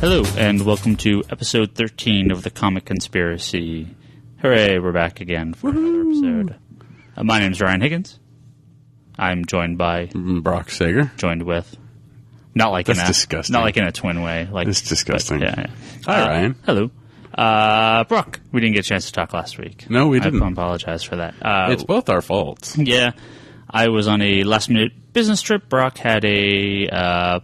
Hello, and welcome to episode 13 of The Comic Conspiracy. Hooray, we're back again for another episode. My name's Ryan Higgins. I'm joined by... Brock Sager. Joined with... Not like That's in a, disgusting. Not like in a twin way. Like, it's disgusting. But, yeah. Hi, Ryan. Hello. Brock, we didn't get a chance to talk last week. No, we didn't. I apologize for that. It's both our faults. Yeah. I was on a last-minute business trip. Brock had a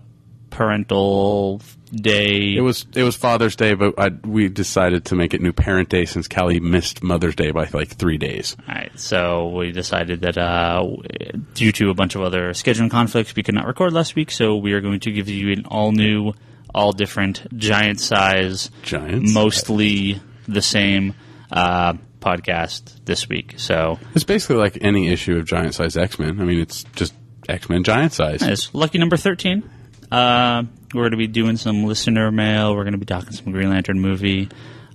parental day. It was Father's Day, but we decided to make it New Parent Day since Callie missed Mother's Day by like 3 days. All right, so we decided that due to a bunch of other scheduling conflicts, we could not record last week, so we are going to give you an all-new, all-different, giant-size, mostly the same podcast this week. So it's basically like any issue of giant-size X-Men. I mean, it's just X-Men giant-size. It's lucky number 13. We're going to be doing some listener mail. We're going to be talking some Green Lantern movie.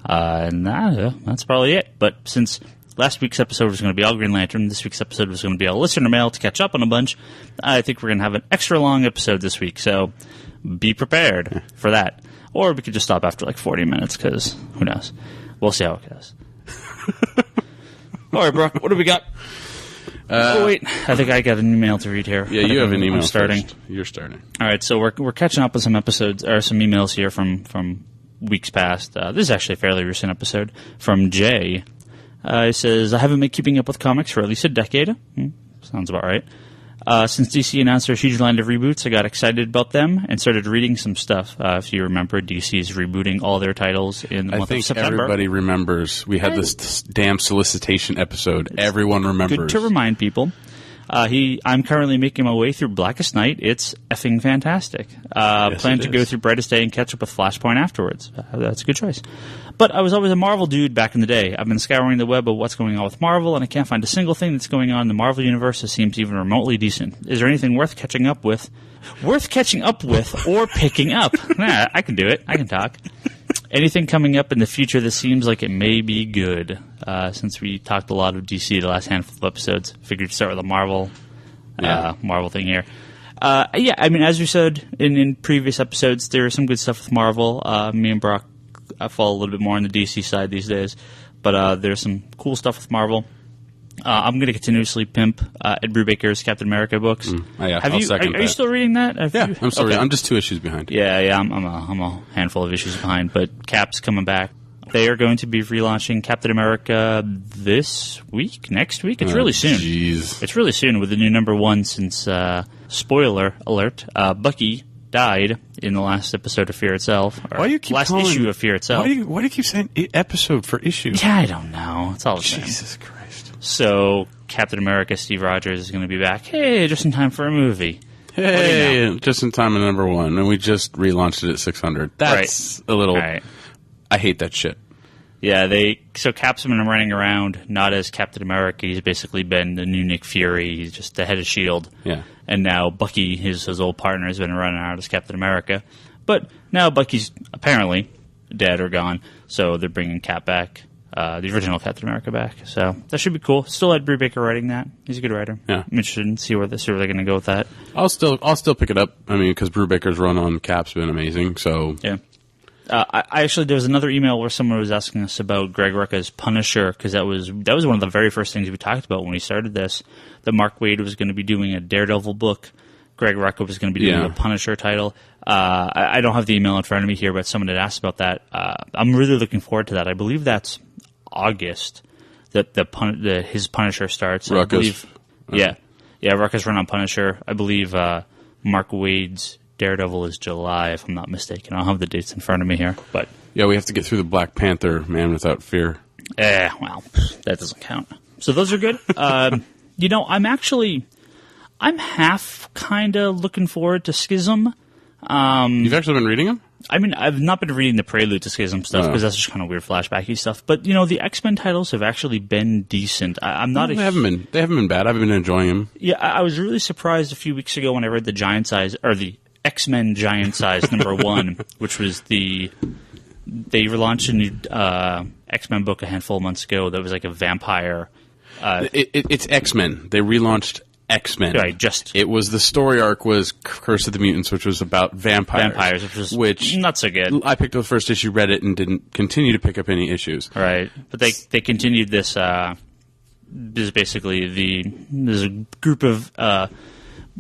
And that's probably it. But since last week's episode was going to be all Green Lantern, this week's episode was going to be all listener mail to catch up on a bunch, I think we're going to have an extra long episode this week. So be prepared for that. Or we could just stop after like 40 minutes because who knows. We'll see how it goes. All right, Brock, what do we got? Wait, I think I got an email to read here. Yeah, you have an email. I'm starting. First. You're starting. All right, so we're catching up with some episodes or some emails here from weeks past. This is actually a fairly recent episode from Jay. He says, "I haven't been keeping up with comics for at least a decade." Sounds about right. Since DC announced their huge line of reboots, I got excited about them and started reading some stuff. If you remember, DC is rebooting all their titles in the month of September. I think everybody remembers. We had this damn solicitation episode. Everyone remembers. Good to remind people. I'm currently making my way through Blackest Night. It's effing fantastic. Yes, plan to go through Brightest Day and catch up with Flashpoint afterwards. That's a good choice. But I was always a Marvel dude back in the day. I've been scouring the web of what's going on with Marvel, and I can't find a single thing that's going on in the Marvel universe that seems even remotely decent. Is there anything worth catching up with, or picking up? Nah, I can do it. I can talk. Anything coming up in the future that seems like it may be good? Since we talked a lot of DC the last handful of episodes, figured to start with a Marvel thing here. Yeah, I mean, as we said in previous episodes, there is some good stuff with Marvel. Me and Brock fall a little bit more on the DC side these days, but there's some cool stuff with Marvel. I'm going to continuously pimp Ed Brubaker's Captain America books. Yeah, Are you still reading that? I'm still reading. I'm just 2 issues behind. Yeah, I'm a handful of issues behind, but Cap's coming back. They are going to be relaunching Captain America this week, next week. It's really soon. Jeez. It's really soon with the new number 1 since, spoiler alert, Bucky died in the last episode of Fear Itself. Why do you keep issue of Fear Itself. Why do you keep saying episode for issue? Yeah, I don't know. It's all the same. Jesus Christ. So Captain America, Steve Rogers, is going to be back. Hey, just in time for a movie. Hey, just in time at number 1, and we just relaunched it at 600. That's a little... Right. I hate that shit. Yeah, so Cap's been running around not as Captain America. He's basically been the new Nick Fury. He's just the head of S.H.I.E.L.D. Yeah. And now Bucky, his old partner, has been running around as Captain America. But now Bucky's apparently dead or gone, so they're bringing Cap back, the original Captain America back. So that should be cool. Still Ed Brubaker writing that. He's a good writer. Yeah. I'm interested in see where they're going to go with that. I'll still pick it up. I mean, because Brubaker's run on Cap's been amazing. So yeah. I actually, there was another email where someone was asking us about Greg Rucka's Punisher, because that was one of the very first things we talked about when we started this, that Mark Waid was going to be doing a Daredevil book. Greg Rucka was going to be doing a Punisher title. I don't have the email in front of me here, but someone had asked about that. I'm really looking forward to that. I believe that's August that his Punisher starts. Rucka's. I believe, yeah, Rucka's run on Punisher. I believe Mark Waid's Daredevil is July, if I'm not mistaken. I don't have the dates in front of me here, but yeah, we have to get through the Black Panther, Man Without Fear. Well, that doesn't count. So those are good. I'm half kind of looking forward to Schism. You've actually been reading them? I mean, I've not been reading the Prelude to Schism stuff because that's just kind of weird flashbacky stuff. But the X-Men titles have actually been decent. I'm not. They haven't been bad. I've been enjoying them. Yeah, I was really surprised a few weeks ago when I read the Giant Size or the X-Men Giant Size number 1, which was they relaunched a new X-Men book a handful of months ago that was like a vampire. It's X-Men. They relaunched X-Men. Right, just... It was the story arc was Curse of the Mutants, which was about vampires. Which not so good. I picked up the first issue, read it, and didn't continue to pick up any issues. Right. But they continued this... this is basically there's a group of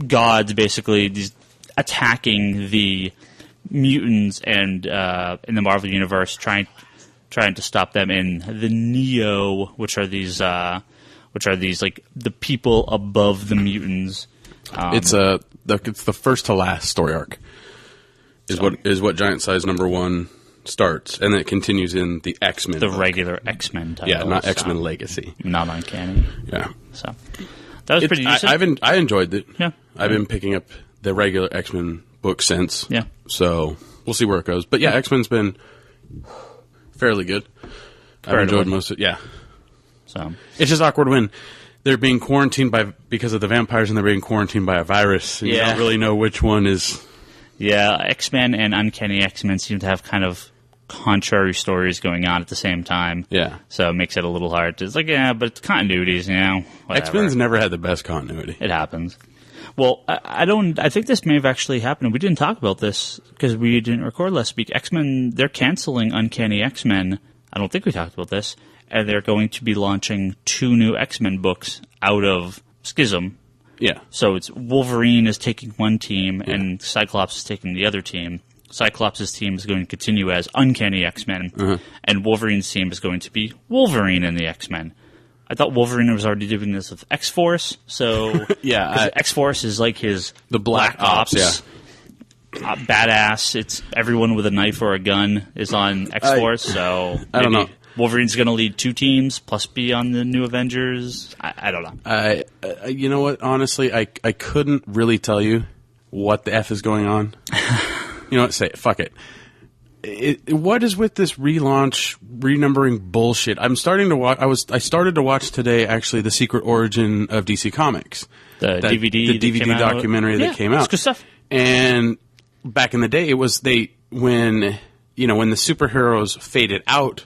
gods, basically, these attacking the mutants and in the Marvel Universe, trying to stop them in the Neo, which are these like the people above the mutants. It's the first to last story arc. Is what Giant Size #1 starts, and then it continues in the X-Men. The regular X-Men title. Yeah, not X-Men Legacy. Not Uncanny. Yeah. So that was pretty decent. I enjoyed it. Yeah. I've been picking up the regular X-Men book since. Yeah. So we'll see where it goes. But yeah, X-Men's been fairly good. I've enjoyed most of it. Yeah. So it's just awkward when they're being quarantined because of the vampires and they're being quarantined by a virus. And you don't really know which one is. Yeah, X-Men and Uncanny X-Men seem to have kind of contrary stories going on at the same time. Yeah. So it makes it a little hard. It's like, yeah, but it's continuities, whatever. X-Men's never had the best continuity. It happens. Well, I think this may have actually happened. We didn't talk about this because we didn't record last week. X-Men, they're canceling Uncanny X-Men. I don't think we talked about this. And they're going to be launching 2 new X-Men books out of Schism. Yeah. So it's Wolverine is taking one team and Cyclops is taking the other team. Cyclops' team is going to continue as Uncanny X-Men, and Wolverine's team is going to be Wolverine and the X-Men. I thought Wolverine was already doing this with X-Force, so X-Force is like the Black Ops, badass. It's everyone with a knife or a gun is on X-Force, so I don't know. Wolverine's going to lead 2 teams, plus be on the New Avengers. I don't know. You know what? Honestly, I couldn't really tell you what the F is going on. You know what? Say it. Fuck it. What is with this relaunch, renumbering bullshit? I'm starting to watch. I started to watch today, actually, The Secret Origin of DC Comics. The DVD documentary that came out. It's good stuff. And back in the day, it was when the superheroes faded out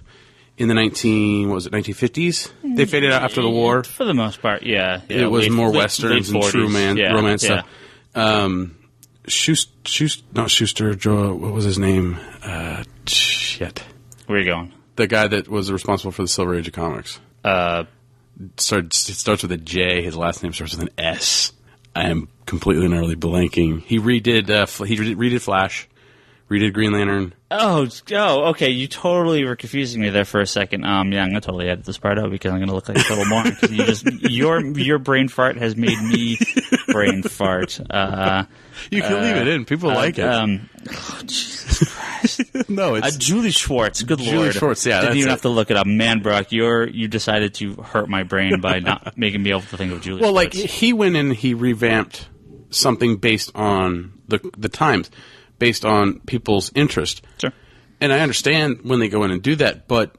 in the 1950s? They faded out after the war. For the most part, yeah. It was more westerns and true romance stuff. Schuster, Joe, what was his name? Shit. Where are you going? The guy that was responsible for the Silver Age of Comics. It starts with a J. His last name starts with an S. I am completely and utterly blanking. He redid Flash, redid Green Lantern. Oh, okay. You totally were confusing me there for a second. Yeah, I'm gonna totally edit this part out because I'm gonna look like a total moron. Because your brain fart has made me brain fart. You can leave it in. People like it. Oh, Jesus Christ! No, it's Julie Schwartz. Good Julie Lord. Schwartz. Yeah, didn't even have to look it up. Man, Brock, you decided to hurt my brain by not making me able to think of Julie. Well, Schwartz. like he went in, he revamped something based on the times. Based on people's interest. Sure. And I understand when they go in and do that, but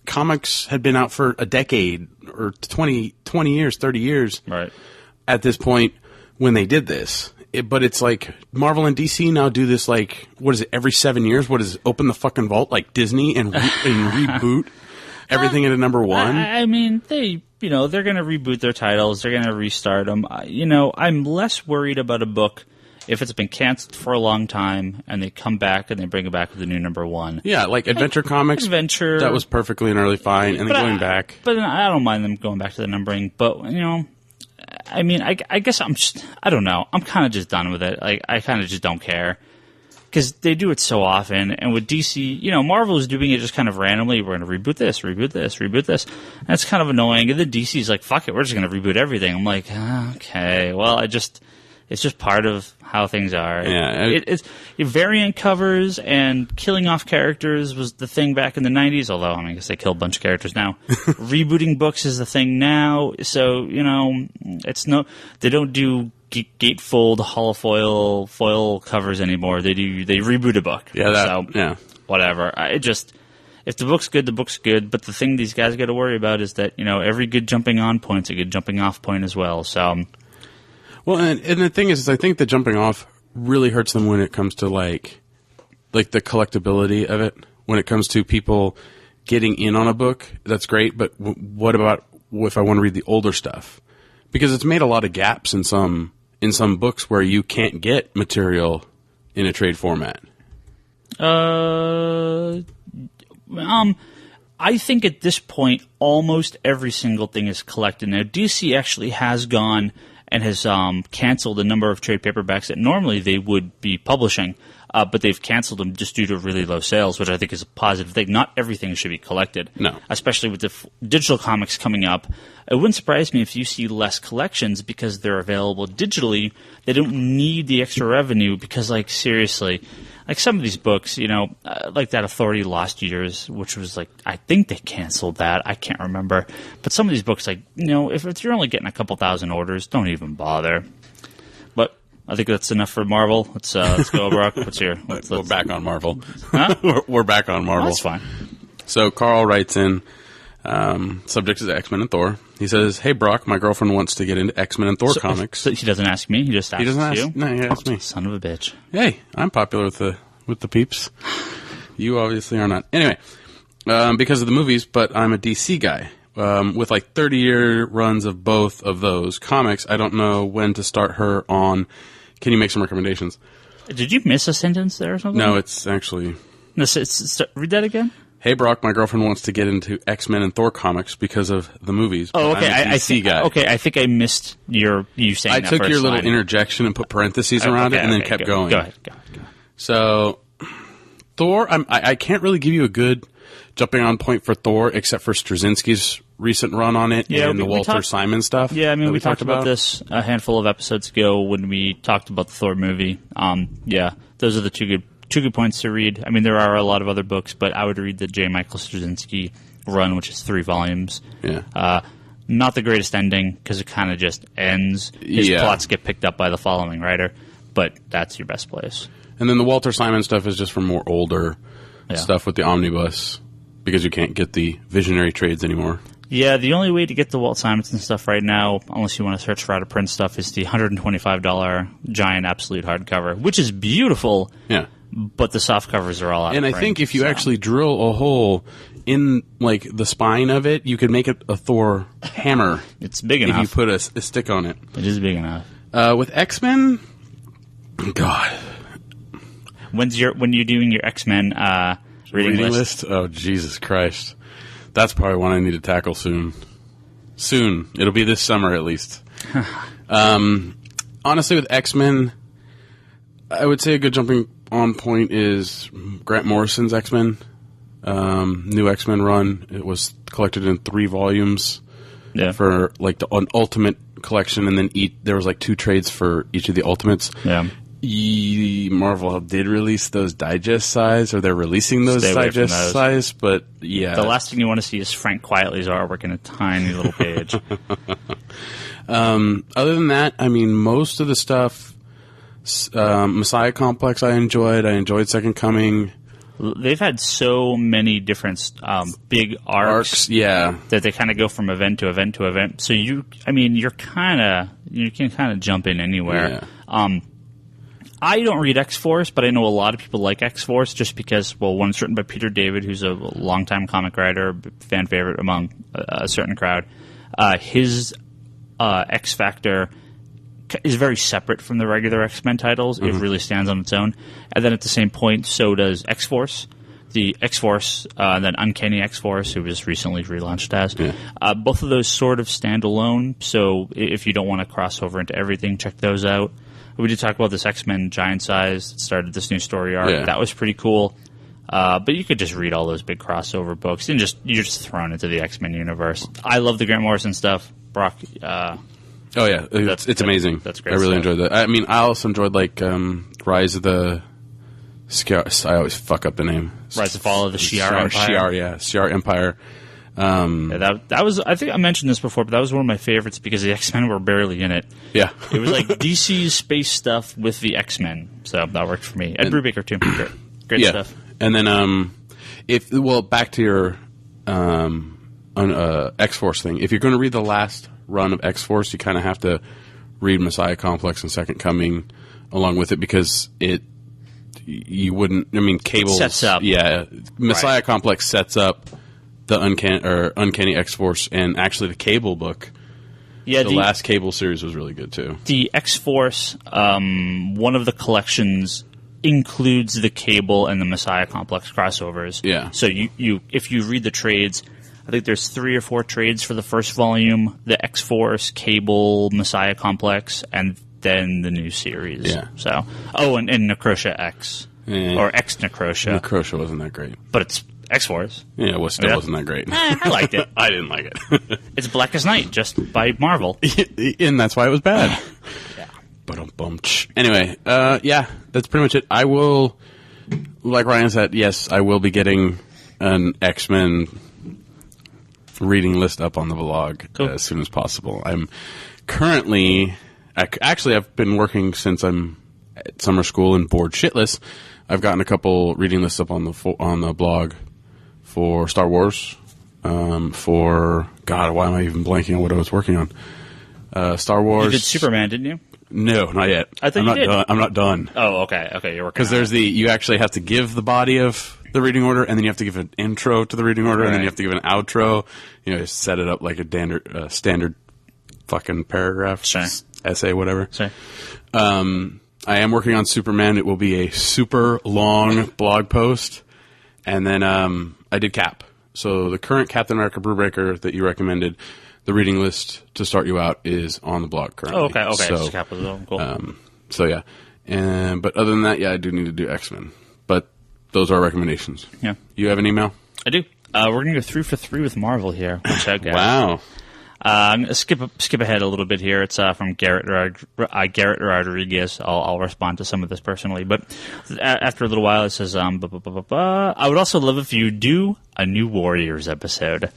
comics had been out for a decade or 20 years, 30 years right. At this point when they did this. But it's like Marvel and DC now do this like, what is it, every 7 years? What is it, open the fucking vault like Disney and reboot everything into number 1? I mean, they're going to reboot their titles. They're going to restart them. I'm less worried about a book if it's been canceled for a long time and they come back and they bring it back with a new number 1. Yeah, like Adventure Comics. That was perfectly and early fine, and then going back. But I don't mind them going back to the numbering. But, I guess I don't know. I'm kind of just done with it. Like, I kind of just don't care. Because they do it so often. And with DC, Marvel is doing it just kind of randomly. We're going to reboot this, reboot this, reboot this. And it's kind of annoying. And then DC's like, fuck it, we're just going to reboot everything. I'm like, okay, well, it's just part of how things are. Yeah, it's variant covers and killing off characters was the thing back in the 90s, although I guess they kill a bunch of characters now. Rebooting books is the thing now, so they don't do gatefold holofoil foil covers anymore. They reboot a book. Yeah, whatever. If the book's good, the book's good. But the thing these guys got to worry about is that every good jumping on point's a good jumping off point as well. So. Well, and the thing is I think the jumping off really hurts them when it comes to like the collectability of it. When it comes to people getting in on a book, that's great. But what about if I want to read the older stuff? Because it's made a lot of gaps in some books where you can't get material in a trade format. I think at this point, almost every single thing is collected. Now, DC actually has gone and has canceled a number of trade paperbacks that normally they would be publishing, but they've canceled them just due to really low sales, which I think is a positive thing. Not everything should be collected. No. Especially with the digital comics coming up. It wouldn't surprise me if you see less collections because they're available digitally. They don't need the extra revenue because, like, seriously, like some of these books, you know, like that Authority Lost Years, which was like, I think they canceled that. I can't remember. But some of these books, like, you know, if you're only getting a couple thousand orders, don't even bother. But I think that's enough for Marvel. Let's go, Brock. What's your? We're back on Marvel. Huh? We're back on Marvel. Oh, that's fine. So Carl writes in, subject is X-Men and Thor. He says, "Hey Brock, my girlfriend wants to get into X-Men and Thor comics." So he doesn't ask me. He just asks you. No, he asks me. Son of a bitch. Hey, I'm popular with the peeps. You obviously are not. Anyway, because of the movies, but I'm a DC guy. With like 30-year runs of both of those comics, I don't know when to start her on. Can you make some recommendations? Did you miss a sentence there or something? No, it's actually... read that again? Hey, Brock, my girlfriend wants to get into X-Men and Thor comics because of the movies. Oh, okay. I'm a DC guy. Okay, I think I missed you saying that. I took first your little line. interjection and put parentheses around it and then kept going. Go ahead. So, Thor, I can't really give you a good jumping on point for Thor except for Straczynski's recent run on it and the Walter Simon stuff. Yeah, I mean, we talked about this a handful of episodes ago when we talked about the Thor movie. Yeah, those are the two good points to read. I mean, there are a lot of other books, but I would read the J. Michael Straczynski run, which is 3 volumes. Yeah. Not the greatest ending because it kind of just ends. His plots get picked up by the following writer, but that's your best place. And then the Walter Simon stuff is just for more older stuff with the omnibus because you can't get the visionary trades anymore. Yeah, the only way to get the Walt Simonson stuff right now, unless you want to search for out of print stuff, is the $125 giant absolute hardcover, which is beautiful. Yeah. But the soft covers are all out and of I print. think if you actually drill a hole in like the spine of it, you could make it a Thor hammer. It's big enough. If you put a stick on it. It is big enough. With X-Men, God. When you're doing your X-Men reading list? Oh, Jesus Christ. That's probably one I need to tackle soon. Soon. It'll be this summer at least. Honestly, with X-Men, I would say a good jumping on point is Grant Morrison's X-Men. New X-Men run. It was collected in 3 volumes for like an ultimate collection, and then there was like 2 trades for each of the ultimates. Yeah. Marvel did release those digest size, or they're releasing those digest size, but yeah. The last thing you want to see is Frank Quietly's artwork in a tiny little page. Other than that, I mean, most of the stuff, Messiah Complex I enjoyed Second Coming. They've had so many different big arcs that they kind of go from event to event to event. So you can kind of jump in anywhere. Yeah. I don't read X-Force, but I know a lot of people like X-Force just because, well, one, it's written by Peter David, who's a longtime comic writer, fan favorite among a certain crowd. His X-Factor is very separate from the regular X-Men titles. Mm-hmm. It really stands on its own. And then at the same point, so does X-Force. The X-Force, then Uncanny X-Force, who was recently relaunched as. Yeah. Both of those sort of stand alone, so if you don't want to cross over into everything, check those out. We did talk about this X-Men Giant Size that started this new story arc. Yeah. That was pretty cool. But you could just read all those big crossover books and you're just thrown into the X-Men universe. I love the Grant Morrison stuff. Brock. Oh yeah, it's amazing. That's great. I really enjoyed that. I mean, I also enjoyed like Rise of the. I always fuck up the name. Rise and Fall of the Shi'ar Empire. Shi'ar Empire. That was. I think I mentioned this before, but that was one of my favorites because the X-Men were barely in it. Yeah, it was like DC's space stuff with the X-Men, so that worked for me. Ed Brubaker too. Great stuff. And then, back to your X-Force thing. If you're going to read the last run of X-Force, you kind of have to read Messiah Complex and Second Coming along with it because you wouldn't. I mean, Cable sets up. Yeah, Messiah Complex sets up the Uncanny X-Force, and actually the Cable book Yeah, the last Cable series was really good too. The X-Force, one of the collections includes the Cable and the Messiah Complex crossovers. Yeah. So you if you read the trades, I think there's 3 or 4 trades for the first volume, the X-Force, Cable, Messiah Complex, and then the new series. Yeah. So, and Necrotia X. Or X Necrotia. Necrotia wasn't that great. But it's X-Force. Yeah, it still wasn't that great. I liked it. I didn't like it. It's Blackest Night, just by Marvel. And that's why it was bad. Yeah. Anyway, yeah, that's pretty much it. I will, like Ryan said, yes, I will be getting an X-Men reading list up on the blog as soon as possible. I'm currently... Actually, I've been working since I'm at summer school and bored shitless. I've gotten a couple reading lists up on the blog for Star Wars. For God, why am I even blanking on what I was working on? Star Wars. You did Superman, didn't you? No, not yet. I thought you did. I'm not done. Oh, okay. You're working. Because there's you actually have to give the body of the reading order, and then you have to give an intro to the reading order, and then you have to give an outro. Just set it up like a standard fucking paragraph. Sure. Essay, whatever. Sorry. I am working on Superman. It will be a super long blog post. And then I did Cap. So the current Captain America Brewbreaker that you recommended, the reading list to start you out is on the blog currently. Oh, okay. So, Cap as well. Cool. So yeah. But other than that, yeah, I do need to do X-Men. But those are recommendations. Yeah. You have an email? I do. We're going to go 3 for 3 with Marvel here. Wow. I'm going to skip ahead a little bit here. It's from Garrett Rodriguez. I'll respond to some of this personally. But after a little while, it says, I would also love if you do a New Warriors episode.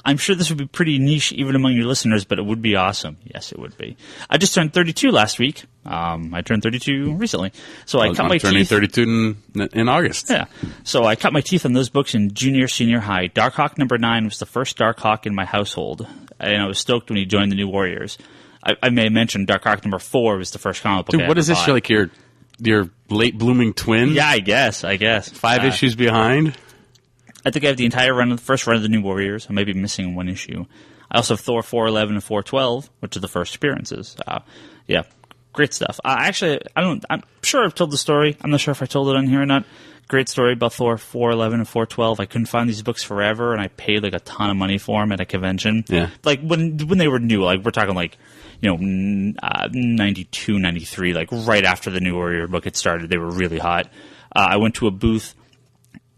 I'm sure this would be pretty niche even among your listeners, but it would be awesome. Yes, it would be. I just turned 32 last week. I turned 32 recently. So I cut my teeth. I'm turning 32 in August. Yeah. So I cut my teeth on those books in junior, senior high. Darkhawk #9 was the first Darkhawk in my household. And I was stoked when he joined the New Warriors. I may mention Darkhawk #4 was the first comic book. Dude, what is this? You're like your late blooming twin? Yeah, I guess. 5 issues behind? I think I have the entire first run of the New Warriors. I may be missing one issue. I also have Thor 411 and 412, which are the first appearances. Yeah, great stuff. I'm sure I've told the story. I'm not sure if I told it on here or not. Great story about Thor 411 and 412. I couldn't find these books forever, and I paid like a ton of money for them at a convention. Yeah. Like when they were new, like we're talking like 92, 93, like right after the New Warrior book had started. They were really hot. I went to a booth,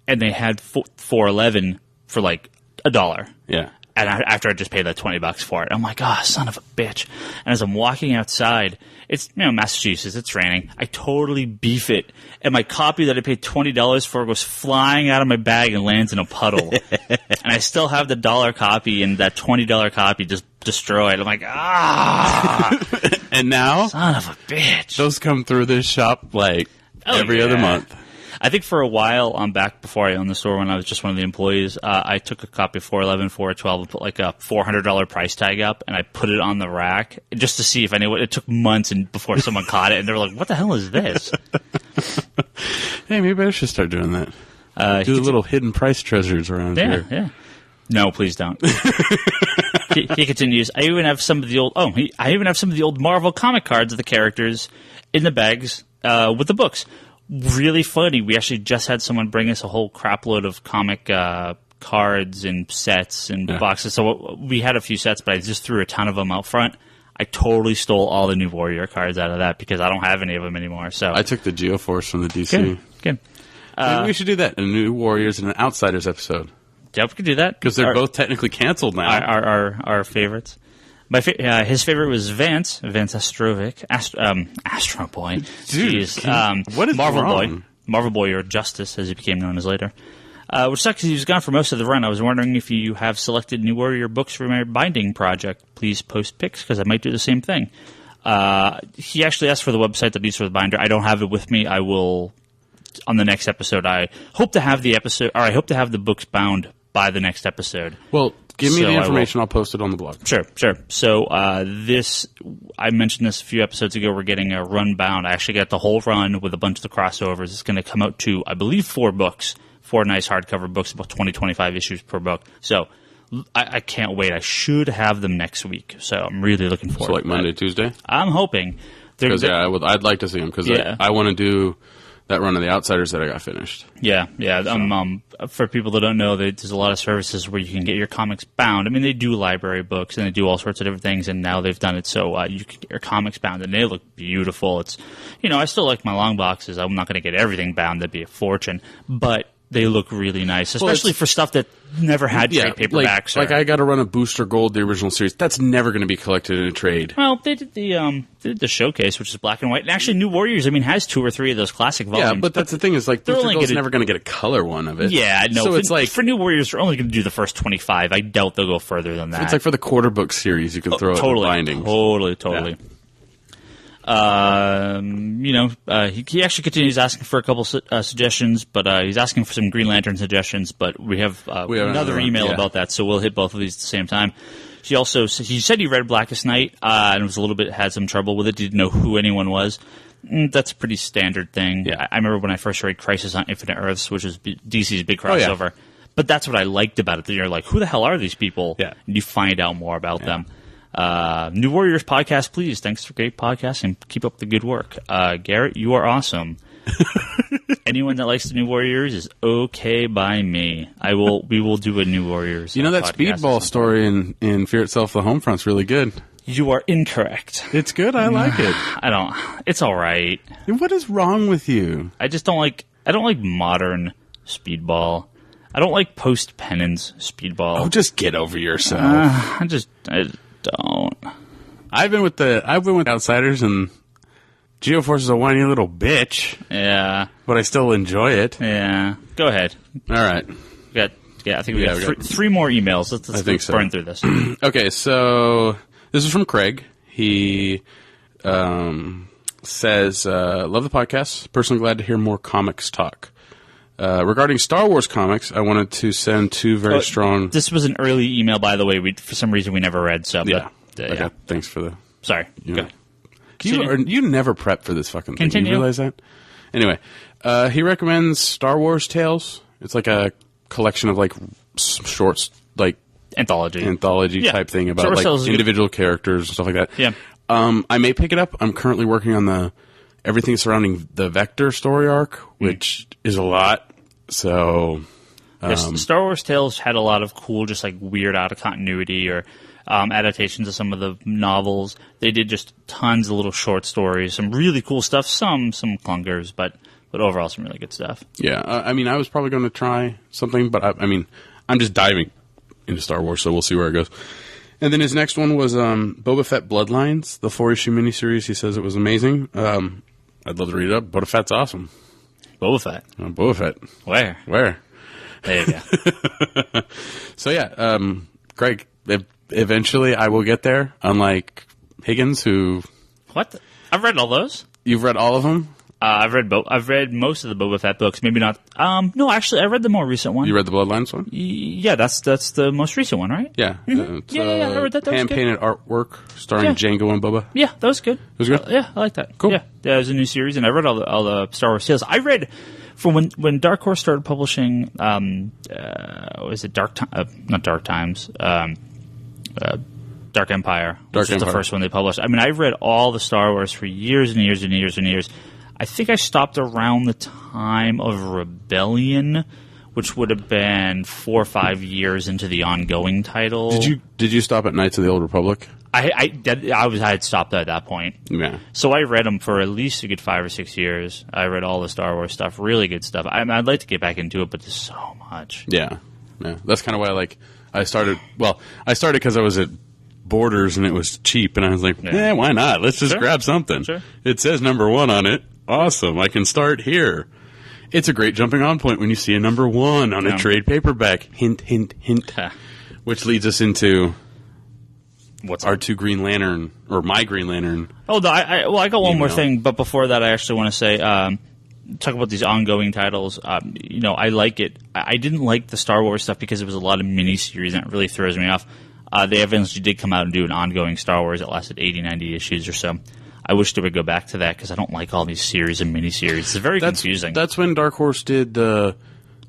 and they had 411 for like $1. Yeah. And after I just paid like $20 for it, I'm like, son of a bitch. And as I'm walking outside, it's Massachusetts, it's raining. I totally beef it, and my copy that I paid $20 for goes flying out of my bag and lands in a puddle. And I still have the $1 copy, and that $20 copy just destroyed. I'm like, And now, son of a bitch. Those come through this shop like every other month. I think for a while, back before I owned the store when I was just one of the employees, I took a copy of 411, 412, and put like a $400 price tag up, and I put it on the rack just to see if anyone. It took months before someone caught it, and they were like, "What the hell is this?" Hey, maybe I should start doing that. Do little hidden price treasures around here. Yeah. No, please don't. He continues. I even have some of the old Marvel comic cards of the characters in the bags with the books. Really funny. We actually just had someone bring us a whole crapload of comic cards and sets and boxes. So we had a few sets, but I just threw a ton of them out front. I totally stole all the New Warrior cards out of that because I don't have any of them anymore. So I took the Geoforce from the DC. Good. Maybe we should do that. A New Warriors and an Outsiders episode. Yeah, we could do that. Because they're both technically canceled now. Our favorites. His favorite was Vance Astrovic. Astro Boy. Dude, what is Marvel wrong? Boy. Marvel Boy, or Justice, as he became known as later. Which sucks because he was gone for most of the run. I was wondering if you have selected New Warrior books for my binding project. Please post pics, because I might do the same thing. He actually asked for the website that he's for the binder. I don't have it with me. I will, on the next episode. I hope to have the books bound by the next episode. Well, give me the information. I'll post it on the blog. Sure. So I mentioned this a few episodes ago. We're getting a run bound. I actually got the whole run with a bunch of the crossovers. It's going to come out to, I believe, 4 books. 4 nice hardcover books, about 20, 25 issues per book. So I can't wait. I should have them next week, so I'm really looking forward. So like to Monday, that. Tuesday. I'm hoping. Because I'd like to see them because I want to do that run of the Outsiders that I got finished. Yeah. For people that don't know, there's a lot of services where you can get your comics bound. I mean, they do library books and they do all sorts of different things, and now they've done it so you can get your comics bound, and they look beautiful. It's, I still like my long boxes. I'm not going to get everything bound; that'd be a fortune, but they look really nice, especially for stuff that never had trade paperbacks. Like I got to run a Booster Gold, the original series. That's never going to be collected in a trade. Well, they did the showcase, which is black and white, and actually, New Warriors, has 2 or 3 of those classic volumes. Yeah, but that's the thing is like Booster Gold's never going to get a color one of it. Yeah, no. So it's like for New Warriors, they're only going to do the first 25. I doubt they'll go further than that. It's like for the quarter book series, you can throw it in bindings. Totally. Yeah. He actually continues asking for a couple suggestions, but he's asking for some Green Lantern suggestions. But we have another email about that, so we'll hit both of these at the same time. He said he read Blackest Night and was had some trouble with it. Didn't know who anyone was. That's a pretty standard thing. Yeah. I remember when I first read Crisis on Infinite Earths, which is DC's big crossover. Oh, yeah. But that's what I liked about it. That you're like, who the hell are these people? Yeah. And you find out more about them. New Warriors podcast, please. Thanks for great podcast and keep up the good work. Garrett, you are awesome. Anyone that likes the New Warriors is okay by me. We will do a New Warriors. That Speedball story in Fear Itself, the Homefront's really good. You are incorrect. It's good. I like it. It's all right. What is wrong with you? I don't like modern Speedball. I don't like post-penance Speedball. Oh, just get over yourself. I don't. I've been with Outsiders, and Geoforce is a whiny little bitch. Yeah, but I still enjoy it. Yeah, go ahead. All right, I think we got 3 more emails. Let's burn through this. Okay, so this is from Craig. He says, "Love the podcast. Personally glad to hear more comics talk." Regarding Star Wars comics, I wanted to send 2 very strong... This was an early email, by the way. For some reason, we never read, so... Yeah. Okay, thanks for the... Sorry. Go. You never prep for this fucking thing. Continue. You realize that? Anyway, he recommends Star Wars Tales. It's like a collection of, shorts, Anthology type thing about, individual characters and stuff like that. Yeah. I may pick it up. I'm currently working on everything surrounding the Vector story arc, which is a lot. So, Star Wars Tales had a lot of cool, just weird out of continuity or adaptations of some of the novels. They did just tons of little short stories, some really cool stuff, some clunkers, but overall some really good stuff. Yeah, I was probably going to try something, but I'm just diving into Star Wars, so we'll see where it goes. And then his next one was Boba Fett Bloodlines, the 4-issue miniseries. He says it was amazing. I'd love to read it up. Boba Fett's awesome. Boba Fett? Boba Fett. Where? There you go. So, Greg, eventually I will get there, unlike Higgins, who... What? I've read all those. You've read all of them? I've read most of the Boba Fett books. Maybe not. No, actually, I read the more recent one. You read the Bloodlines one? Yeah, that's the most recent one, right? Yeah. Mm-hmm. I read that. That hand-painted artwork starring Django and Boba. Yeah, that was good. It was good? Yeah, I like that. Cool. Yeah, it was a new series, and I read all the Star Wars tales. I read from when Dark Horse started publishing. Was it not Dark Times? Dark Empire. Which was the first one they published. I've read all the Star Wars for years and years and years and years. I think I stopped around the time of Rebellion, which would have been 4 or 5 years into the ongoing title. Did you stop at Knights of the Old Republic? I had stopped at that point. Yeah. So I read them for at least a good 5 or 6 years. I read all the Star Wars stuff, really good stuff. I'd like to get back into it, but there's so much. Yeah. That's kind of why I started. Well, I started because I was at Borders and it was cheap, and I was like, why not? Let's just grab something. Sure. It says number 1 on it. Awesome, I can start here. It's a great jumping on point when you see a number 1 on a trade paperback. Hint, hint, hint. Which leads us into our 2 Green Lantern, or my Green Lantern. Oh, I got one more thing, but before that I actually want to say, talk about these ongoing titles. I like it. I didn't like the Star Wars stuff because it was a lot of miniseries, and it really throws me off. They eventually did come out and do an ongoing Star Wars that lasted 80, 90 issues or so. I wish they would go back to that because I don't like all these series and miniseries. It's very confusing. That's when Dark Horse did the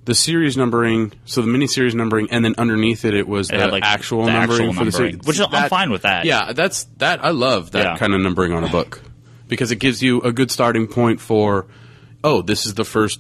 the series numbering, so the miniseries numbering, and then underneath it was the actual numbering for the series. Which I'm fine with that. Yeah, I love that kind of numbering on a book because it gives you a good starting point for, oh, this is the first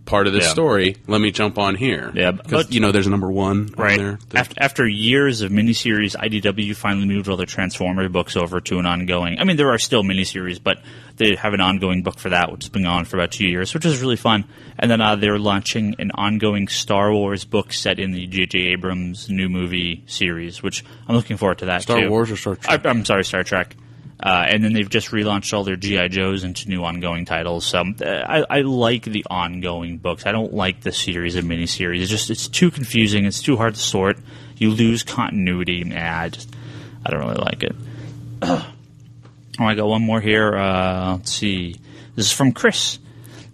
part of this story. Let me jump on here. Yeah, because there's a number 1 right on there. After years of miniseries, IDW finally moved all their Transformers books over to an ongoing. I mean, there are still miniseries, but they have an ongoing book for that, which has been on for about 2 years, which is really fun. And then they're launching an ongoing Star Wars book set in the J.J. Abrams new movie series, which I'm looking forward to that too. Star Wars or Star Trek? I'm sorry, Star Trek. And then they've just relaunched all their G.I. Joes into new ongoing titles. So I like the ongoing books. I don't like the series of miniseries. It's too confusing. It's too hard to sort. You lose continuity. I don't really like it. I got one more here. Let's see. This is from Chris.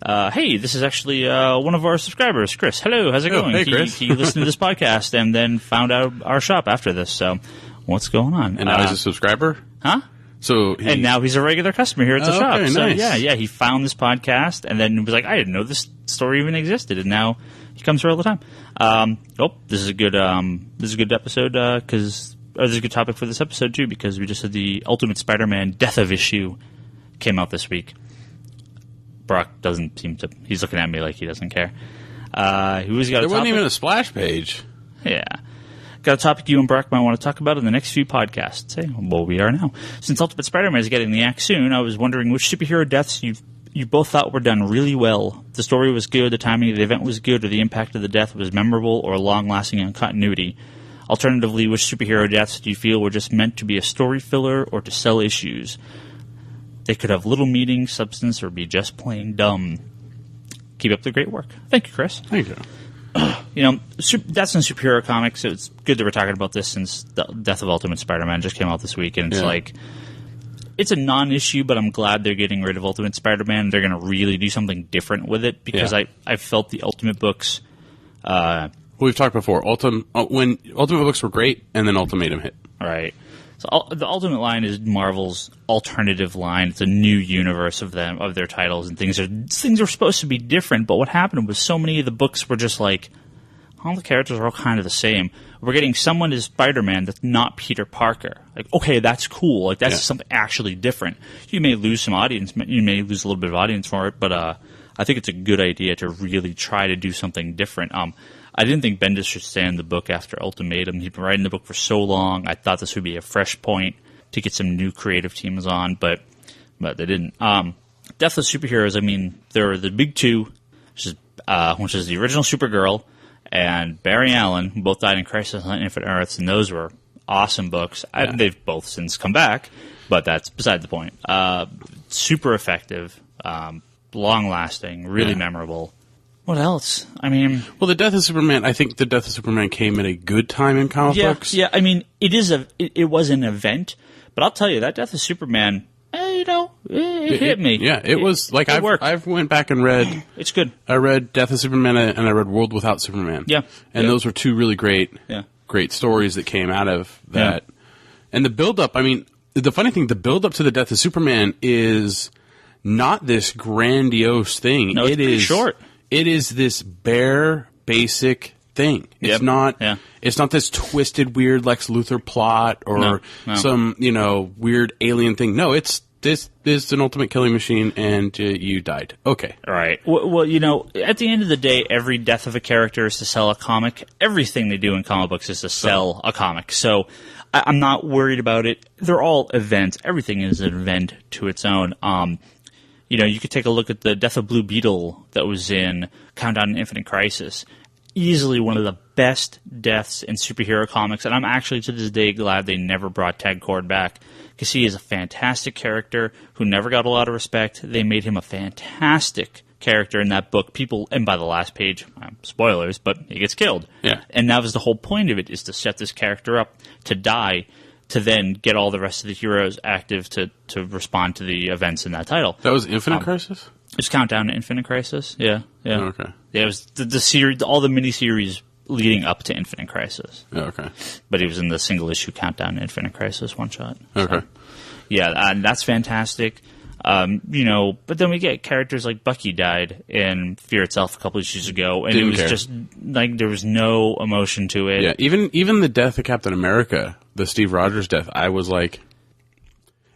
Hey, this is actually one of our subscribers, Chris. Hello, how's it going? Hey, Chris. He listened to this podcast and then found out our shop after this. So what's going on? And now he's a subscriber? Huh? And now he's a regular customer here at the shop. Okay, so nice. he found this podcast and then was like, I didn't know this story even existed, and now he comes here all the time. This is a good episode because this is a good topic for this episode too, because we just had the Ultimate Spider-Man Death of Issue came out this week. Brock doesn't seem to. He's looking at me like he doesn't care. There wasn't even a splash page. Yeah. Got a topic you and Brock might want to talk about in the next few podcasts. Hey, well, we are now. Since Ultimate Spider-Man is getting the axe soon, I was wondering which superhero deaths you both thought were done really well. The story was good, the timing of the event was good, or the impact of the death was memorable or long-lasting in continuity. Alternatively, which superhero deaths do you feel were just meant to be a story filler or to sell issues? They could have little meaning, substance, or be just plain dumb. Keep up the great work. Thank you, Chris. Thank you. That's in superhero comics. So it's good that we're talking about this since the Death of Ultimate Spider-Man just came out this week, and it's it's a non-issue, but I'm glad they're getting rid of Ultimate Spider-Man. They're going to really do something different with it because I felt the Ultimate books. We've talked before. When Ultimate books were great, and then Ultimatum hit. Right. So the Ultimate line is Marvel's alternative line. It's a new universe of their titles, and things are supposed to be different. But what happened was so many of the books were just like, all the characters are all kind of the same. We're getting someone as Spider-Man that's not Peter Parker. Like, okay, that's cool. Like, that's something actually different. You may lose some audience. You may lose a little bit of audience for it, but I think it's a good idea to really try to do something different. I didn't think Bendis should stay in the book after Ultimatum. He'd been writing the book for so long. I thought this would be a fresh point to get some new creative teams on, but they didn't. Death of Superheroes, I mean, there are the big two, which is the original Supergirl and Barry Allen, who both died in Crisis on Infinite Earths, and those were awesome books. They've both since come back, but that's beside the point. Super effective, long-lasting, really memorable. What else? I mean... Well, the Death of Superman, I think the Death of Superman came at a good time in comic books. Yeah, I mean, it was an event, but I'll tell you, that Death of Superman, it hit me. Yeah, it was, like, I've went back and read... It's good. I read Death of Superman and I read World Without Superman. Yeah. And those were two really great stories that came out of that. Yeah. And the build-up, I mean, the funny thing, the build-up to the Death of Superman is not this grandiose thing. No, it's pretty short. It is this bare, basic thing. It's not. Yeah. It's not this twisted, weird Lex Luthor plot or some weird alien thing. No, it's this is an ultimate killing machine, and you died. Okay, all right. Well, at the end of the day, every death of a character is to sell a comic. Everything they do in comic books is to sell a comic. So I'm not worried about it. They're all events. Everything is an event to its own. You could take a look at the Death of Blue Beetle that was in Countdown to Infinite Crisis. Easily one of the best deaths in superhero comics, and I'm actually to this day glad they never brought Ted Kord back, because he is a fantastic character who never got a lot of respect. They made him a fantastic character in that book. And by the last page, spoilers, but he gets killed. Yeah. And that was the whole point of it, is to set this character up to die, to then get all the rest of the heroes active to respond to the events in that title. That was Infinite Crisis? It's Countdown to Infinite Crisis. Yeah. Oh, okay. Yeah, it was the series, all the miniseries leading up to Infinite Crisis. Oh, okay. But he was in the single issue Countdown to Infinite Crisis one shot. Okay. So, and that's fantastic. But then we get characters like Bucky died in Fear Itself a couple issues ago, and Didn't it was care. just like there was no emotion to it. Yeah, even the death of Captain America, the Steve Rogers death, I was like,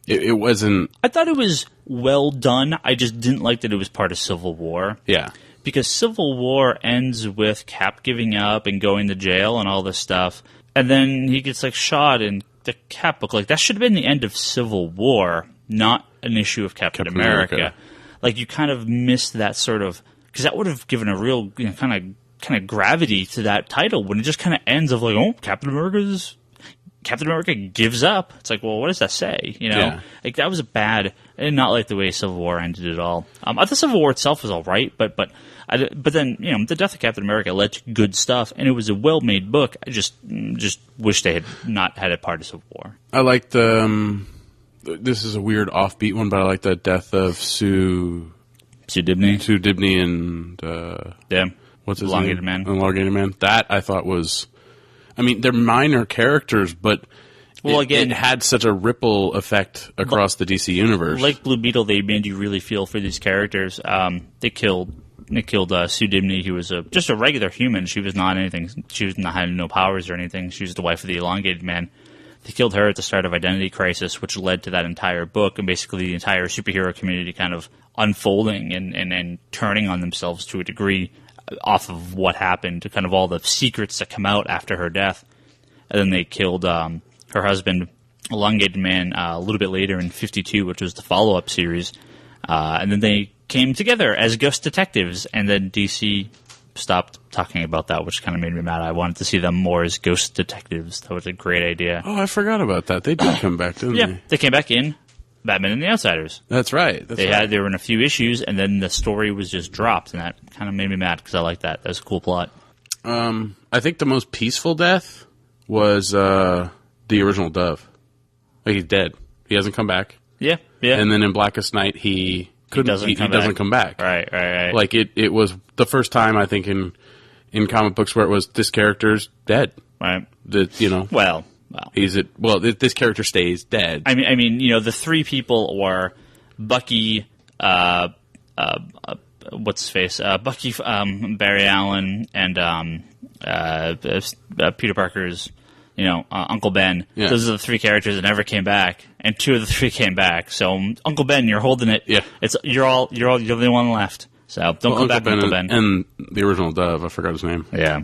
it wasn't. I thought it was well done. I just didn't like that it was part of Civil War. Yeah, Because Civil War ends with Cap giving up and going to jail and all this stuff, and then he gets like shot in the Cap book. Like that should have been the end of Civil War, not an issue of Captain America. Like you kind of missed that sort of, because that would have given a real kind of gravity to that title when it just kind of ends of like, oh, Captain America gives up. It's like, well, what does that say? Yeah. Like that was I did not like the way Civil War ended at all. I thought Civil War itself was all right, but then the death of Captain America led to good stuff, and it was a well-made book. I just wish they had not had it part of Civil War. I like the. This is a weird offbeat one, but I like the death of Sue Dibney and what's his Elongated name? Man. Elongated Man. That I thought was. I mean, they're minor characters, but it had such a ripple effect across the DC universe. Like Blue Beetle, they made you really feel for these characters. They killed Sue Dibney, who was just a regular human. She was not anything. Had no powers or anything. She was the wife of the Elongated Man. They killed her at the start of Identity Crisis, which led to that entire book and basically the entire superhero community kind of unfolding and turning on themselves to a degree off of what happened, to kind of all the secrets that come out after her death. And then they killed her husband, Elongated Man, a little bit later in 52, which was the follow-up series. And then they came together as ghost detectives, and then DC stopped talking about that, which kind of made me mad. I wanted to see them more as ghost detectives. That was a great idea. Oh, I forgot about that. They did come back, didn't they? They came back in Batman and the Outsiders. That's right. They were in a few issues, and then the story was just dropped, and that kind of made me mad because I like that. That was a cool plot. I think the most peaceful death was the original Dove. Like, he's dead. He hasn't come back. Yeah. And then in Blackest Night, he doesn't come back. Right. Like it was the first time I think in comic books where it was this character's dead. Right. Well, this character stays dead. I mean, the three people were Bucky, what's his face? Bucky, Barry Allen, and Peter Parker's, Uncle Ben. Yeah. Those are the three characters that never came back, and two of the three came back. So Uncle Ben, you're holding it. Yeah. You're the only one left. So don't come back, Uncle Ben. And the original Dove, I forgot his name. Yeah.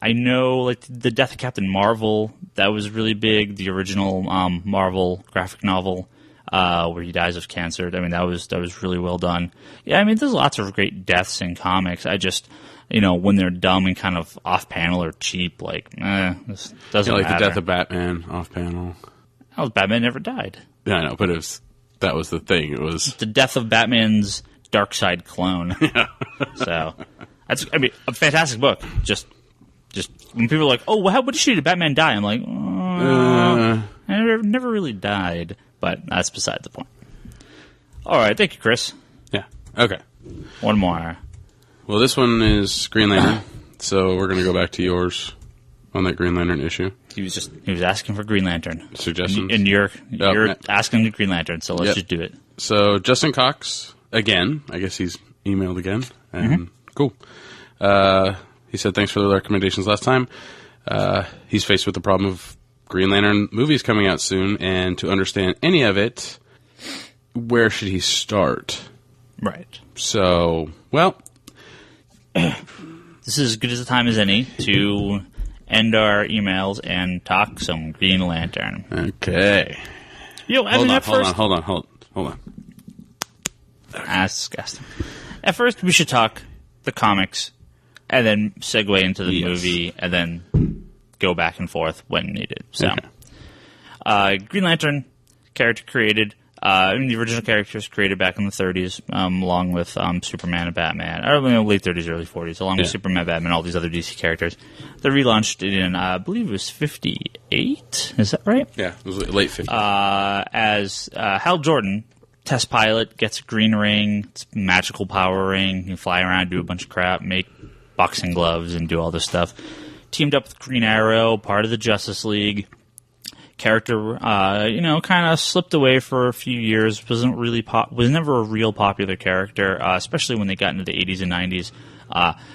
I know, like, the death of Captain Marvel, that was really big. The original Marvel graphic novel, where he dies of cancer. I mean, that was really well done. Yeah, I mean, there's lots of great deaths in comics. I just, when they're dumb and kind of off-panel or cheap, like, this doesn't matter. Like the death of Batman off-panel. Batman never died. Yeah, I know, but that was the thing. It was the death of Batman's Darkseid clone. Yeah. So, a fantastic book. Just when people are like, oh, what did she do? Did Batman die? I'm like, I never really died. But that's beside the point. All right, thank you, Chris. Yeah. Okay. One more. Well, this one is Green Lantern, so we're going to go back to yours on that Green Lantern issue. He was asking for Green Lantern suggestions, and you're asking the Green Lantern. So let's just do it. So Justin Cox again. I guess he's emailed again, and cool. He said thanks for the recommendations last time. He's faced with the problem of Green Lantern movies coming out soon, and to understand any of it, where should he start? Right. So, well, this is as good as a time as any to end our emails and talk some Green Lantern. Okay. Hold on. That's disgusting. At first, we should talk the comics, and then segue into the movie, and then go back and forth when needed. So, Green Lantern, character created. The original characters created back in the 30s, along with Superman and Batman. Late 30s, early 40s, along with Superman, Batman, all these other DC characters. They relaunched it in, I believe it was 58. Is that right? Yeah, it was late 50s. As Hal Jordan, test pilot, gets a green ring, it's a magical power ring. You fly around, do a bunch of crap, make boxing gloves, and do all this stuff. Teamed up with Green Arrow, part of the Justice League. character, kind of slipped away for a few years. Was never a real popular character, especially when they got into the 80s and 90s.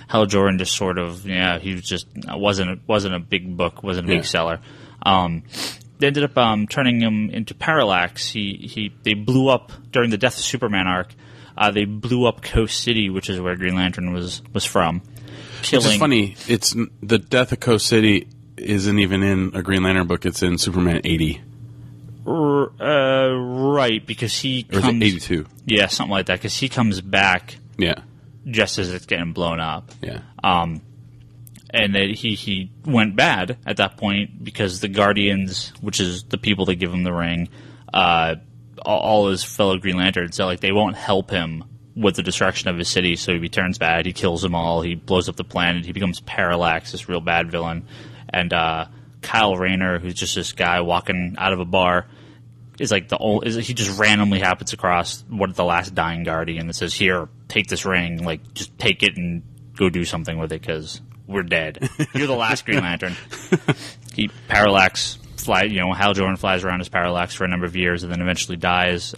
Hal Jordan just sort of, he was just wasn't a big book, wasn't a big seller. They ended up turning him into Parallax. They blew up during the Death of Superman arc. They blew up Coast City, which is where Green Lantern was from. Which is funny. It's the Death of Coast City isn't even in a Green Lantern book. It's in Superman 80. Right, because he comes... Or is it 82? Yeah, something like that, because he comes back Yeah. just as it's getting blown up. Yeah. And that he went bad at that point because the Guardians, which is the people that give him the ring, all his fellow Green Lanterns, they won't help him with the destruction of his city, so he turns bad, he kills them all, he blows up the planet, he becomes Parallax, this real bad villain. And Kyle Rayner, who's just this guy walking out of a bar, is he just randomly happens across the last dying Guardian that says, "Here, take this ring, just take it and go do something with it, because we're dead. You're the last Green Lantern." Hal Jordan flies around as Parallax for a number of years and then eventually dies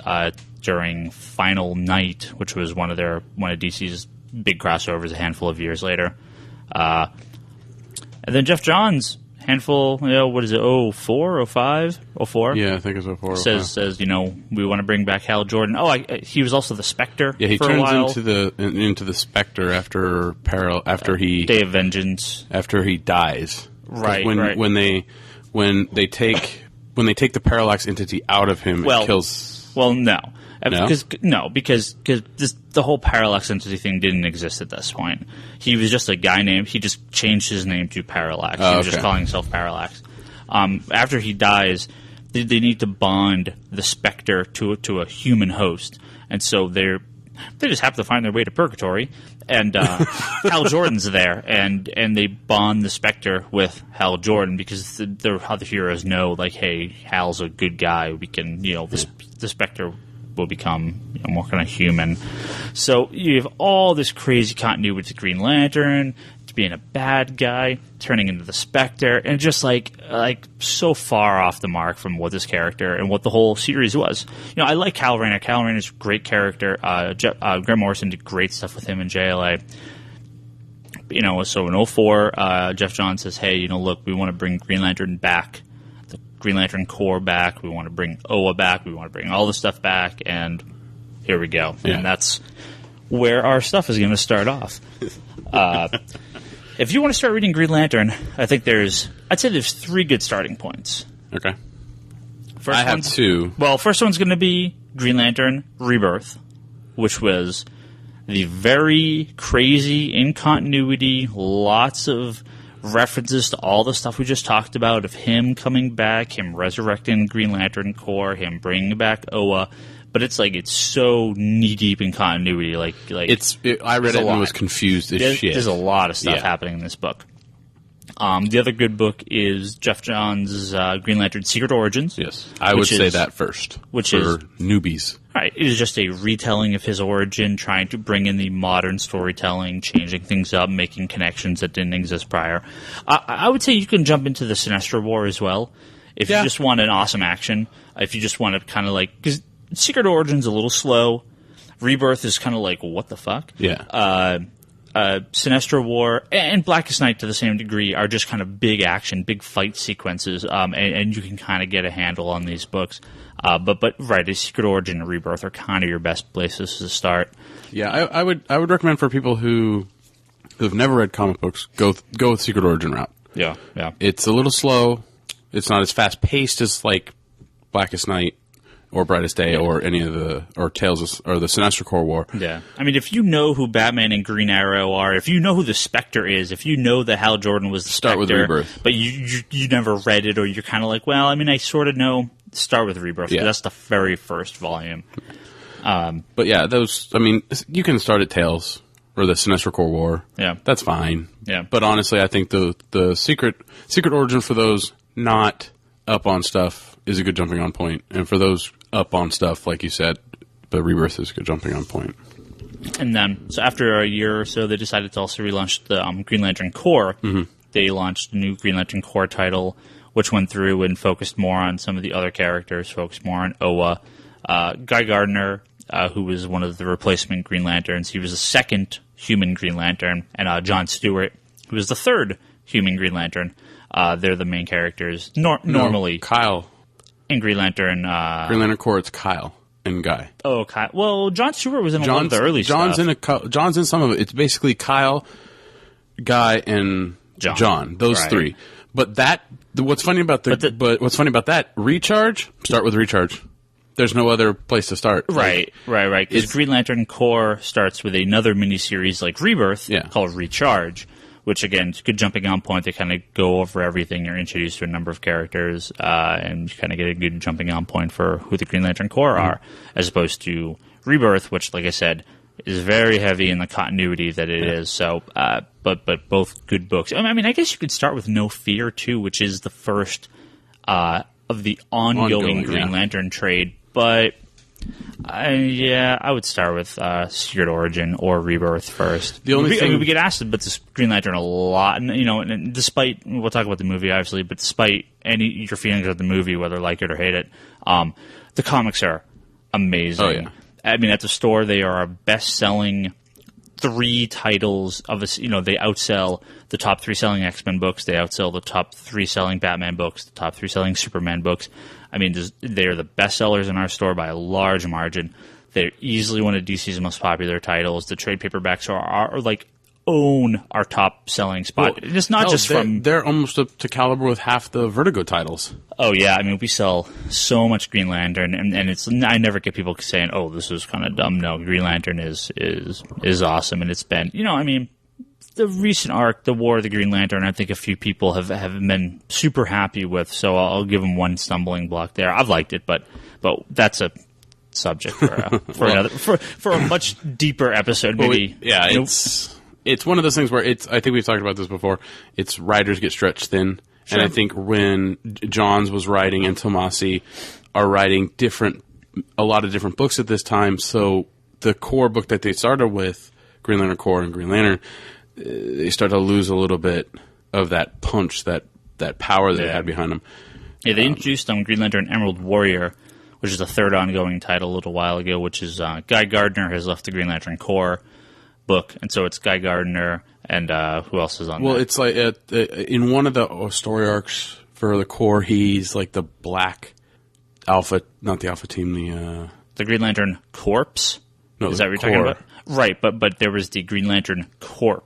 during Final Night, which was one of DC's big crossovers a handful of years later. And then Jeff Johns, handful, what is it, 04, 05, 04? Yeah, I think it's 04. Says, we want to bring back Hal Jordan. He was also the Spectre. Yeah, he for turns a while. into the Spectre after he Day of Vengeance. After he dies. Right. When they take the Parallax entity out of him, it kills. Well, no. No? Because the whole Parallax entity thing didn't exist at this point. He was just a guy he just changed his name to Parallax. He was just calling himself Parallax. After he dies, they need to bond the Spectre to a human host. And so they just happen to find their way to Purgatory, and Hal Jordan's there, and they bond the Spectre with Hal Jordan because the other heroes know, hey, Hal's a good guy. We can, the Spectre will become more kind of human. So you have all this crazy continuity with the Green Lantern, to being a bad guy, turning into the Spectre, and just so far off the mark from what this character and what the whole series was. I like Kyle Rayner. Kyle Rayner's a great character. Grant Morrison did great stuff with him in JLA. So in 04, Jeff Johns says, hey, look, we want to bring Green Lantern back. Green Lantern Corps back. We want to bring Oa back. We want to bring all this stuff back, and here we go. Yeah. And that's where our stuff is going to start off. If you want to start reading Green Lantern, I'd say there's 3 good starting points. Okay. I have 2. Well, first one's going to be Green Lantern Rebirth, which was the very crazy, in continuity, lots of references to all the stuff we just talked about, of him coming back, him resurrecting Green Lantern Corps, him bringing back Oa, but it's so knee deep in continuity. I read it and was confused as shit. There's a lot of stuff happening in this book. The other good book is Jeff Johns' Green Lantern Secret Origins. Yes, I would say that first, which is newbies. Right, it is just a retelling of his origin, trying to bring in the modern storytelling, changing things up, making connections that didn't exist prior. I would say you can jump into the Sinestro War as well, if you just want an awesome action. If you just want to kind of because Secret Origin's a little slow, Rebirth is kind of what the fuck? Yeah. Sinestro War and Blackest Night to the same degree are just kind of big action, big fight sequences, and you can kind of get a handle on these books. But a Secret Origin and Rebirth are kind of your best places to start. Yeah, I would recommend for people who've never read comic books, go with Secret Origin route. Yeah. It's a little slow. It's not as fast paced as Blackest Night or Brightest Day or any of the Tales or the Sinestro Corps War. Yeah, I mean, if you know who Batman and Green Arrow are, if you know who the Spectre is, if you know that Hal Jordan was the Spectre, with Rebirth. But you never read it, or you're kind of I sort of know. Start with Rebirth. Yeah. That's the very first volume. But yeah, those. I mean, you can start at Tales or the Sinestro Corps War. Yeah, that's fine. Yeah, but honestly, I think the Secret Origin for those not up on stuff is a good jumping on point, and for those up on stuff, like you said, the Rebirth is a good jumping on point. And then, so after a year or so, they decided to also relaunch the Green Lantern Corps. Mm-hmm. they launched a new Green Lantern Corps title, which went through and focused more on some of the other characters, focused more on Oa. Guy Gardner, who was one of the replacement Green Lanterns, he was the second human Green Lantern, and John Stewart, who was the third human Green Lantern. They're the main characters normally. Kyle. In Green Lantern. Green Lantern Corps, it's Kyle and Guy. Oh, Kyle. Well, John Stewart was in a lot of the early John's stuff. John's in some of it. It's basically Kyle, Guy, and John. Those three. But what's funny about that Recharge? Start with Recharge. There's no other place to start. Right. Because Green Lantern Corps starts with another miniseries like Rebirth called Recharge, which, again, is a good jumping on point. They kind of go over everything. You're introduced to a number of characters, and you kind of get a good jumping on point for who the Green Lantern Corps are, as opposed to Rebirth, which, like I said, is very heavy in the continuity that it is. So, but both good books. I mean, I guess you could start with No Fear, too, which is the first of the ongoing Green Lantern trade. But I would start with Secret Origin or Rebirth first. The only thing we get asked about this Green Lantern a lot, and despite we'll talk about the movie obviously, but despite your feelings of the movie, whether like it or hate it, the comics are amazing. Oh, yeah. I mean, at the store they are our best-selling 3 titles of us. They outsell the top 3 selling X-Men books. They outsell the top 3 selling Batman books. The top 3 selling Superman books. I mean, they're the best sellers in our store by a large margin. They're easily one of DC's most popular titles. The trade paperbacks are like own our top selling spot. Well, it's not just they're almost up to caliber with half the Vertigo titles. Oh yeah, I mean we sell so much Green Lantern, and it's I never get people saying, "Oh, this is kind of dumb." No, Green Lantern is awesome, and it's been I mean. The recent arc, the War of the Green Lantern, I think a few people have been super happy with, so I'll give them one stumbling block there. I've liked it, but that's a subject for another for a much deeper episode. Maybe it's one of those things where I think we've talked about this before. It's writers get stretched thin, and I think when Johns was writing and Tomasi are writing a lot of different books at this time, so the core book that they started with, Green Lantern Corps and Green Lantern, they start to lose a little bit of that punch, that power that they had behind them. Yeah, they introduced Green Lantern Emerald Warrior, which is the third ongoing title a little while ago, which is Guy Gardner has left the Green Lantern Corps book, and so it's Guy Gardner and who else is on there? Well, it's like in one of the story arcs for the Corps, he's like the black Alpha, not the Alpha team, the Green Lantern Corps? No, is that what you're talking about? Right, but there was the Green Lantern Corps,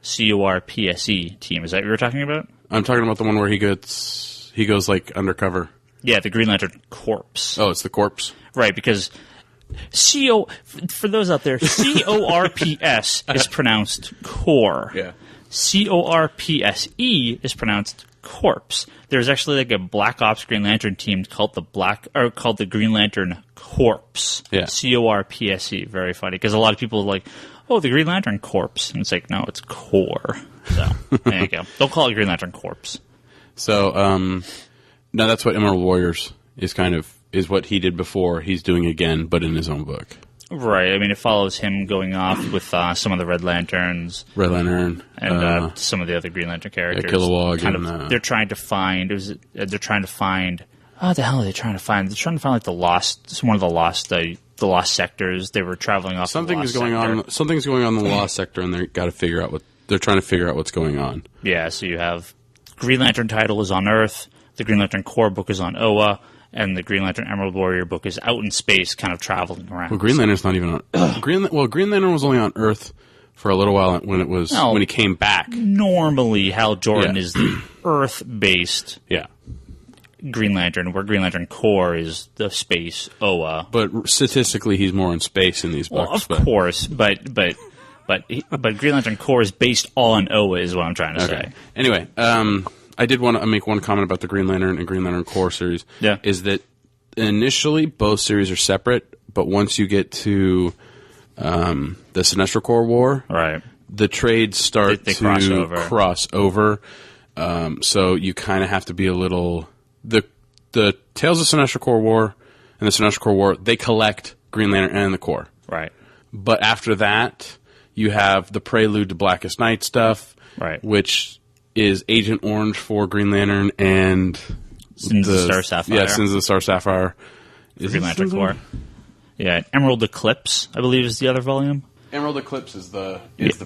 CORPSE team. Is that what you were talking about? I'm talking about the one where he goes like undercover. Yeah, the Green Lantern Corps. Oh, it's the Corps. Right, because for those out there, CORPS is pronounced core. Yeah. CORPSE is pronounced corpse. There's actually like a Black Ops Green Lantern team called the Green Lantern Corps. Yeah. CORPSE. Very funny because a lot of people are like, "Oh, the Green Lantern Corps," and it's like, no, it's core. So there you go. Don't call it Green Lantern Corps. So now that's what Emerald Warriors is what he did before. He's doing again, but in his own book. Right. I mean, it follows him going off with some of the Red Lanterns. Red Lantern. And some of the other Green Lantern characters. Kilowog. They're trying to find... What the hell are they trying to find? They're trying to find like one of the lost sectors. They were traveling off Something's going on in the lost sector, and they're trying to figure out what's going on. Yeah, so you have Green Lantern title is on Earth, the Green Lantern Corps book is on Oa, and the Green Lantern Emerald Warrior book is out in space, kind of traveling around. Well, Green Lantern's not even on... Green Lantern was only on Earth for a little while when he came back. Normally, Hal Jordan is the Earth-based Green Lantern, where Green Lantern Corps is the space Oa. But statistically, he's more in space in these books. Well, of course, but Green Lantern Corps is based on Oa, is what I'm trying to say. Anyway, I did want to make one comment about the Green Lantern and Green Lantern Corps series. Yeah. Is that initially both series are separate, but once you get to the Sinestro Corps War, right, the trades start to cross over. So you kind of have to be a little... The Tales of Sinestro Corps War and the Sinestro Corps War, they collect Green Lantern and the Corps. Right. But after that, you have the Prelude to Blackest Night stuff, right, which is Agent Orange for Green Lantern and Sins of the Star Sapphire. Yeah, Sins of the Star Sapphire. Is Green Lantern Corps. Yeah, Emerald Eclipse, I believe, is the other volume. Emerald Eclipse is the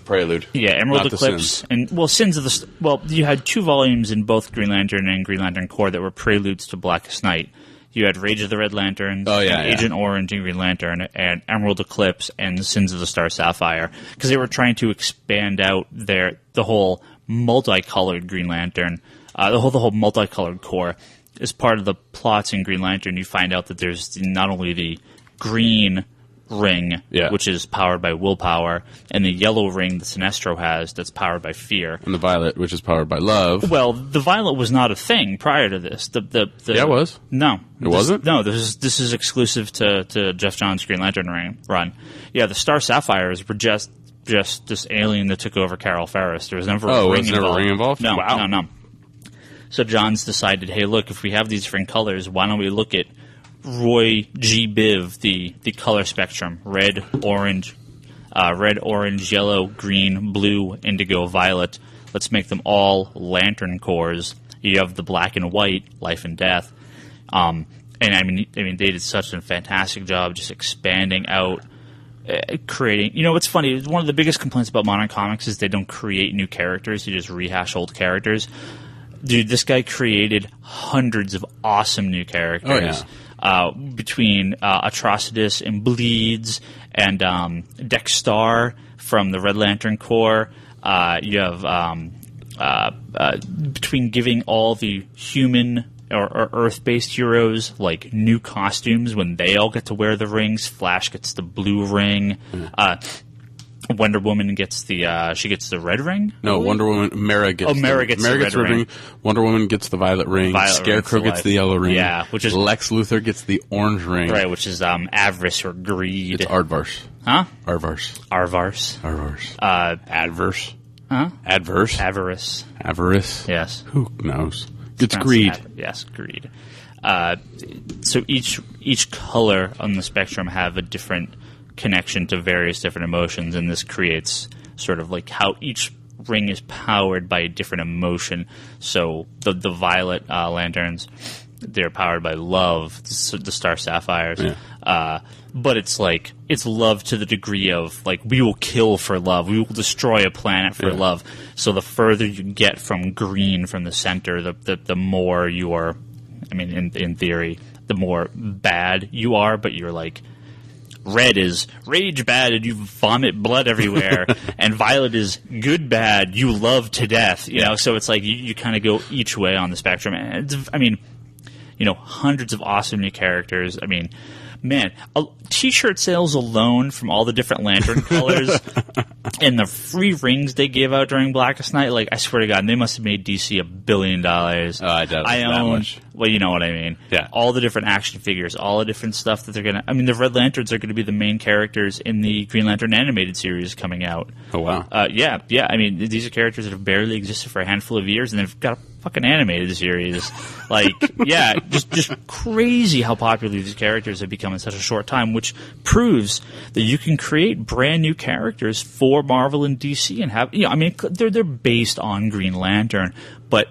prelude. Yeah, Emerald not Eclipse, and Sins of the you had 2 volumes in both Green Lantern and Green Lantern Corps that were preludes to Blackest Night. You had Rage of the Red Lanterns, Agent Orange and Green Lantern, and Emerald Eclipse and Sins of the Star Sapphire, because they were trying to expand out the whole multicolored Green Lantern, the whole multicolored Corps. As part of the plots in Green Lantern, you find out that there's not only the green ring, which is powered by willpower, and the yellow ring that Sinestro has that's powered by fear, and the violet, which is powered by love. Well, the violet was not a thing prior to this. It was. No, it wasn't. No, this is exclusive to Jeff Johns' Green Lantern run. Yeah, the Star Sapphires were just this alien that took over Carol Ferris. There was never a ring involved. A ring involved? No, wow. no. So Johns decided, hey, look, if we have these different colors, why don't we look at Roy G. Biv, the color spectrum: red, orange, yellow, green, blue, indigo, violet. Let's make them all Lantern Corps. You have the black and white, life and death. And I mean, they did such a fantastic job just expanding out, creating. You know, what's funny? One of the biggest complaints about modern comics is they don't create new characters; they just rehash old characters. Dude, this guy created hundreds of awesome new characters. Oh, yeah. Between Atrocitus and Bleeds and Dexstar from the Red Lantern Corps. You have between giving all the human or Earth-based heroes like new costumes when they all get to wear the rings. Flash gets the blue ring. Wonder Woman gets the red ring. No, Wonder Woman. Mara gets the red ring. Wonder Woman gets the violet ring. Scarecrow gets the yellow ring. Yeah, which is Lex Luthor gets the orange ring. Right, which is avarice or greed. It's Aardvarse. Huh? Arvarse. Adverse. Huh? Adverse. Avarice. Yes. Who knows? It's greed. Yes, greed. So each color on the spectrum have a different connection to various different emotions, and this creates sort of like how each ring is powered by a different emotion. So the violet lanterns, they're powered by love, the Star Sapphires. Yeah. But it's love to the degree of like, we will kill for love, we will destroy a planet for love. So the further you get from green, from the center, the more you are, I mean, in theory, the more bad you are, but you're like, red is rage bad and you vomit blood everywhere, and violet is good bad, you love to death. You know, so it's like you kind of go each way on the spectrum. And hundreds of awesome new characters. I mean, man, T-shirt sales alone from all the different lantern colors and the free rings they gave out during Blackest Night, like, I swear to God, they must have made DC $1 billion. Oh, I doubt that much. Well, you know what I mean. Yeah. All the different action figures, all the different stuff that they're going to... I mean, the Red Lanterns are going to be the main characters in the Green Lantern animated series coming out. Oh, wow. Yeah. I mean, these are characters that have barely existed for a handful of years, and they've got a fucking animated series. Like, yeah, just crazy how popular these characters have become in such a short time, which proves that you can create brand new characters for Marvel and DC and have... I mean, they're based on Green Lantern, but...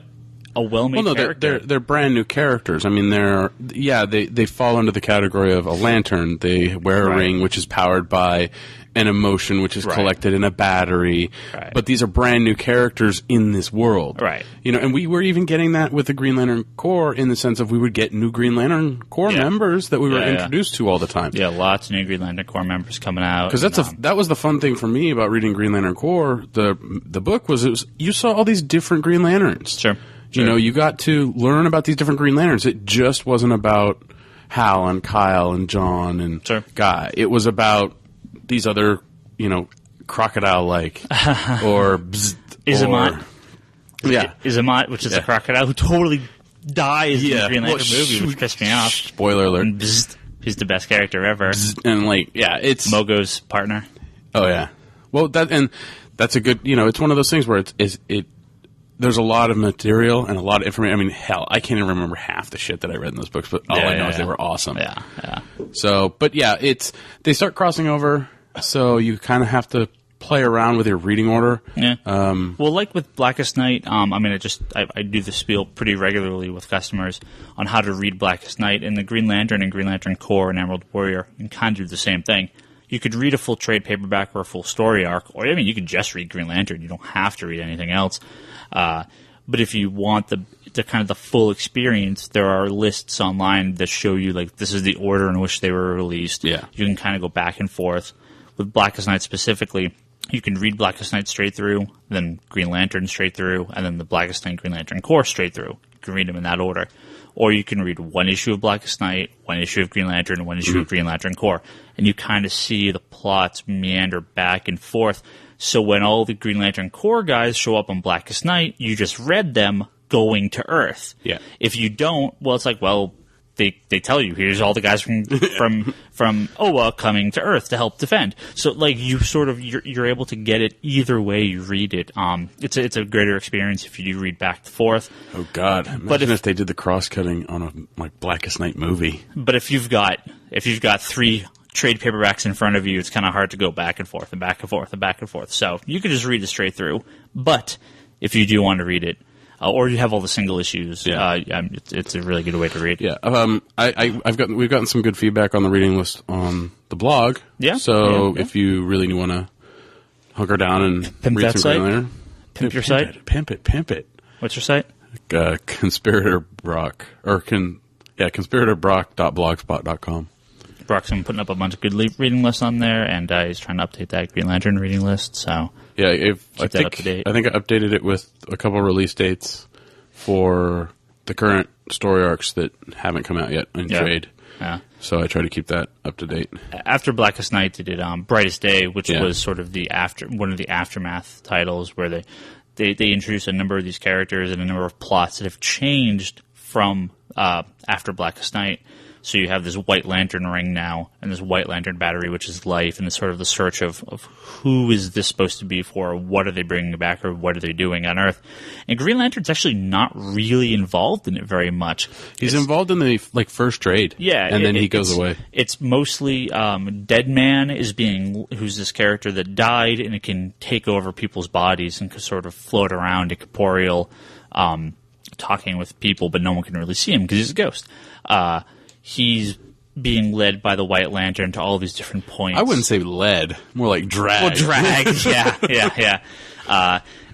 a well-made character. They're brand new characters. I mean, they fall under the category of a lantern. They wear a ring, which is powered by an emotion, which is collected in a battery. Right. But these are brand new characters in this world. Right. You know, and we were even getting that with the Green Lantern Corps in the sense of we would get new Green Lantern Corps members that we were introduced to all the time. Yeah, lots of new Green Lantern Corps members coming out. Because that was the fun thing for me about reading Green Lantern Corps. The book was you saw all these different Green Lanterns. Sure. You know, you got to learn about these different Green Lanterns. It just wasn't about Hal and Kyle and John and Guy. It was about these other, crocodile-like or Izamat. Yeah. Izamat, which is a crocodile who totally dies in the Green Lantern movie, which pissed me off. Spoiler alert. And he's the best character ever. And it's... Mogo's partner. Oh, yeah. Well, that's a good, it's one of those things where there's a lot of material and a lot of information. I mean, hell, I can't even remember half the shit that I read in those books, but all I know is they were awesome. Yeah. So, but yeah, they start crossing over, so you kind of have to play around with your reading order. Yeah. Well, like with Blackest Night, I mean, I do the spiel pretty regularly with customers on how to read Blackest Night. And the Green Lantern and Green Lantern Corps and Emerald Warrior, you can kind of do the same thing. You could read a full trade paperback or a full story arc, or I mean, you could just read Green Lantern. You don't have to read anything else. But if you want the kind of the full experience, there are lists online that show you like this is the order in which they were released. Yeah. You can kind of go back and forth. With Blackest Night specifically, you can read Blackest Night straight through, then Green Lantern straight through, and then the Blackest Night Green Lantern Corps straight through. You can read them in that order. Or you can read one issue of Blackest Night, one issue of Green Lantern, and one issue of Green Lantern Corps. And you kind of see the plots meander back and forth. So when all the Green Lantern Corps guys show up on Blackest Night, you just read them going to Earth. Yeah. If you don't, well, it's like, well, they tell you, here's all the guys from Oa coming to Earth to help defend. So, like, you sort of, you're able to get it either way you read it. It's a greater experience if you do read back and forth. Oh, God. Imagine if they did the cross-cutting on a Blackest Night movie. But if you've got 3 trade paperbacks in front of you, it's kind of hard to go back and forth and back and forth and back and forth. So you could just read it straight through. But if you do want to read it, or you have all the single issues, it's a really good way to read. Yeah, we've gotten some good feedback on the reading list on the blog. Yeah. So if you really want to hunker down and Pimp read that some site? Green Lantern, Pimp your site? Pimp it. What's your site? Conspirator Brock conspiratorbrock.blogspot.com. Brock's been putting up a bunch of good reading lists on there, and he's trying to update that Green Lantern reading list. So yeah, keep that up to date. I think I updated it with a couple release dates for the current story arcs that haven't come out yet in trade. Yeah. So I try to keep that up to date. After Blackest Night, they did Brightest Day, which was sort of one of the aftermath titles where they introduced a number of these characters and a number of plots that have changed from after Blackest Night. So you have this White Lantern ring now, and this White Lantern battery, which is life, and it's sort of the search of who is this supposed to be for, what are they bringing back, or what are they doing on Earth. And Green Lantern's actually not really involved in it very much. He's involved in the first trade, and then he goes away. It's mostly Dead Man who's this character that died, and it can take over people's bodies and can sort of float around incorporeal, talking with people, but no one can really see him because he's a ghost. He's being led by the White Lantern to all these different points. I wouldn't say led, more like drag. Well, drag, yeah.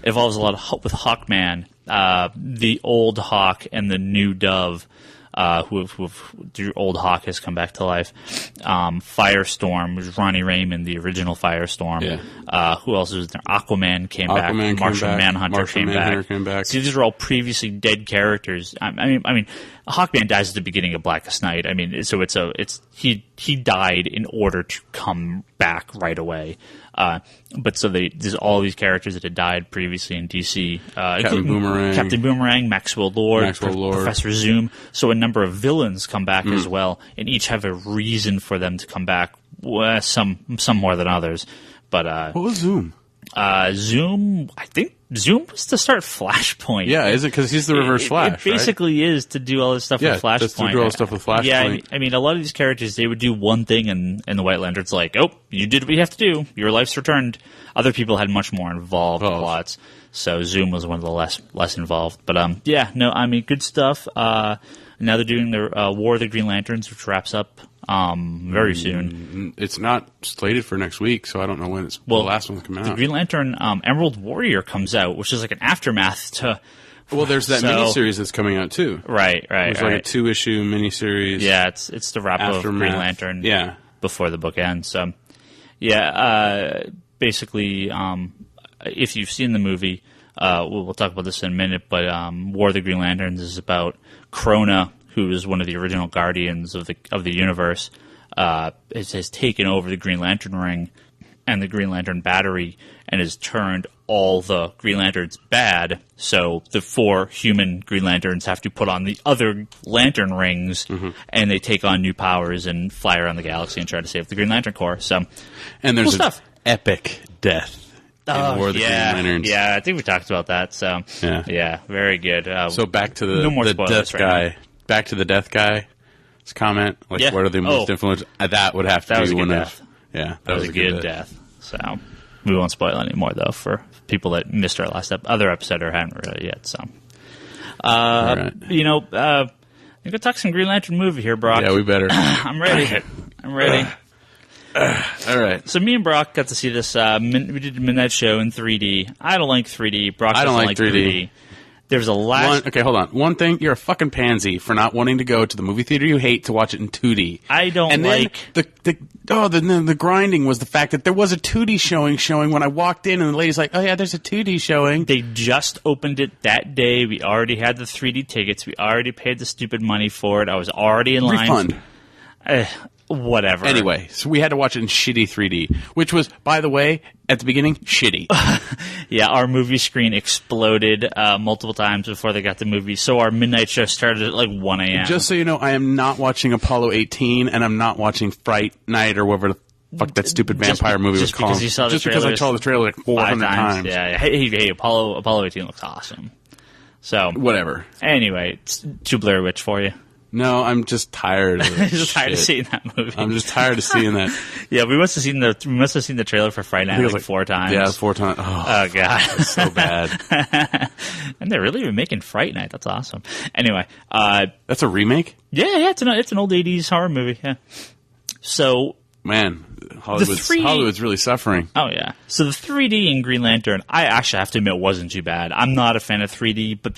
It involves a lot with Hawkman, the old Hawk and the new Dove, the old Hawk has come back to life. Firestorm, which is Ronnie Raymond, the original Firestorm. Yeah. Who else was there? Aquaman came back. Martian Manhunter came back. See, these are all previously dead characters. I mean, Hawkman dies at the beginning of Blackest Night. I mean, so he died in order to come back right away. But so there's all these characters that had died previously in DC. Captain Boomerang, Maxwell Lord, Professor Zoom. So a number of villains come back as well, and each have a reason for them to come back. Well, some more than others. But what was Zoom? Zoom, I think Zoom was to start Flashpoint. Yeah, is it? Because he's the Reverse Flash, It basically is to do all this stuff with Flashpoint. Just to do all this stuff with Flashpoint. Yeah, I mean, a lot of these characters, they would do one thing, and the White Lantern's like, oh, you did what you have to do. Your life's returned. Other people had much more involved plots. So Zoom was one of the less involved. But, good stuff. Now they're doing their War of the Green Lanterns, which wraps up very soon. It's not slated for next week, so I don't know when the last one's coming out. The Green Lantern Emerald Warrior comes out, which is like an aftermath to... Well, there's that miniseries that's coming out, too. Right. It's like a 2-issue miniseries. Yeah, it's the wrap of Green Lantern before the book ends. So, basically, if you've seen the movie, we'll talk about this in a minute, but War of the Green Lanterns is about Krona, who is one of the original Guardians of the universe, has taken over the Green Lantern ring and the Green Lantern battery and has turned all the Green Lanterns bad. So the 4 human Green Lanterns have to put on the other Lantern rings, and they take on new powers and fly around the galaxy and try to save the Green Lantern Corps. So, and there's cool stuff. Epic death. War of the Green Lanterns. Yeah, I think we talked about that. So, yeah very good. So back to the, no more the death guy. Back to the death guy's comment. What are the most influential? That would have to be one of. Yeah, that was a good death. So, We won't spoil anymore, though, for people that missed our last other episode or haven't read it yet. So, right. I'm going to talk some Green Lantern movie here, Brock. Yeah, we better. I'm ready. I'm ready. All right. So me and Brock got to see this. We did a midnight show in 3D. I don't like 3D. Brock doesn't like 3D. There's a last... Okay, hold on. One thing, you're a fucking pansy for not wanting to go to the movie theater you hate to watch it in 2D. I don't and like... The grinding was the fact that there was a 2D showing when I walked in and the lady's like, oh yeah, there's a 2D showing. They just opened it that day. We already had the 3D tickets. We already paid the stupid money for it. I was already in line. Refund. Whatever. Anyway, so we had to watch it in shitty 3D, which was, by the way, at the beginning, shitty. Yeah, our movie screen exploded multiple times before they got the movie, so our midnight show started at like 1 a.m. Just so you know, I am not watching Apollo 18, and I'm not watching Fright Night or whatever the fuck that stupid vampire movie was called. Because I saw the trailer like 400 times. Yeah. Hey, Apollo 18 looks awesome. So whatever. Anyway, it's too Blair Witch for you. No, I'm just tired of it. Just tired of seeing that movie. I'm just tired of seeing that. Yeah, we must have seen the trailer for Friday Night like 4 times. Yeah, 4 times. Oh God, it's so bad. And they're really making Fright Night. That's awesome. Anyway, that's a remake. Yeah, it's an old '80s horror movie. Yeah. So, man, Hollywood's really suffering. Oh yeah. So the 3D in Green Lantern, I actually have to admit, wasn't too bad. I'm not a fan of 3D, but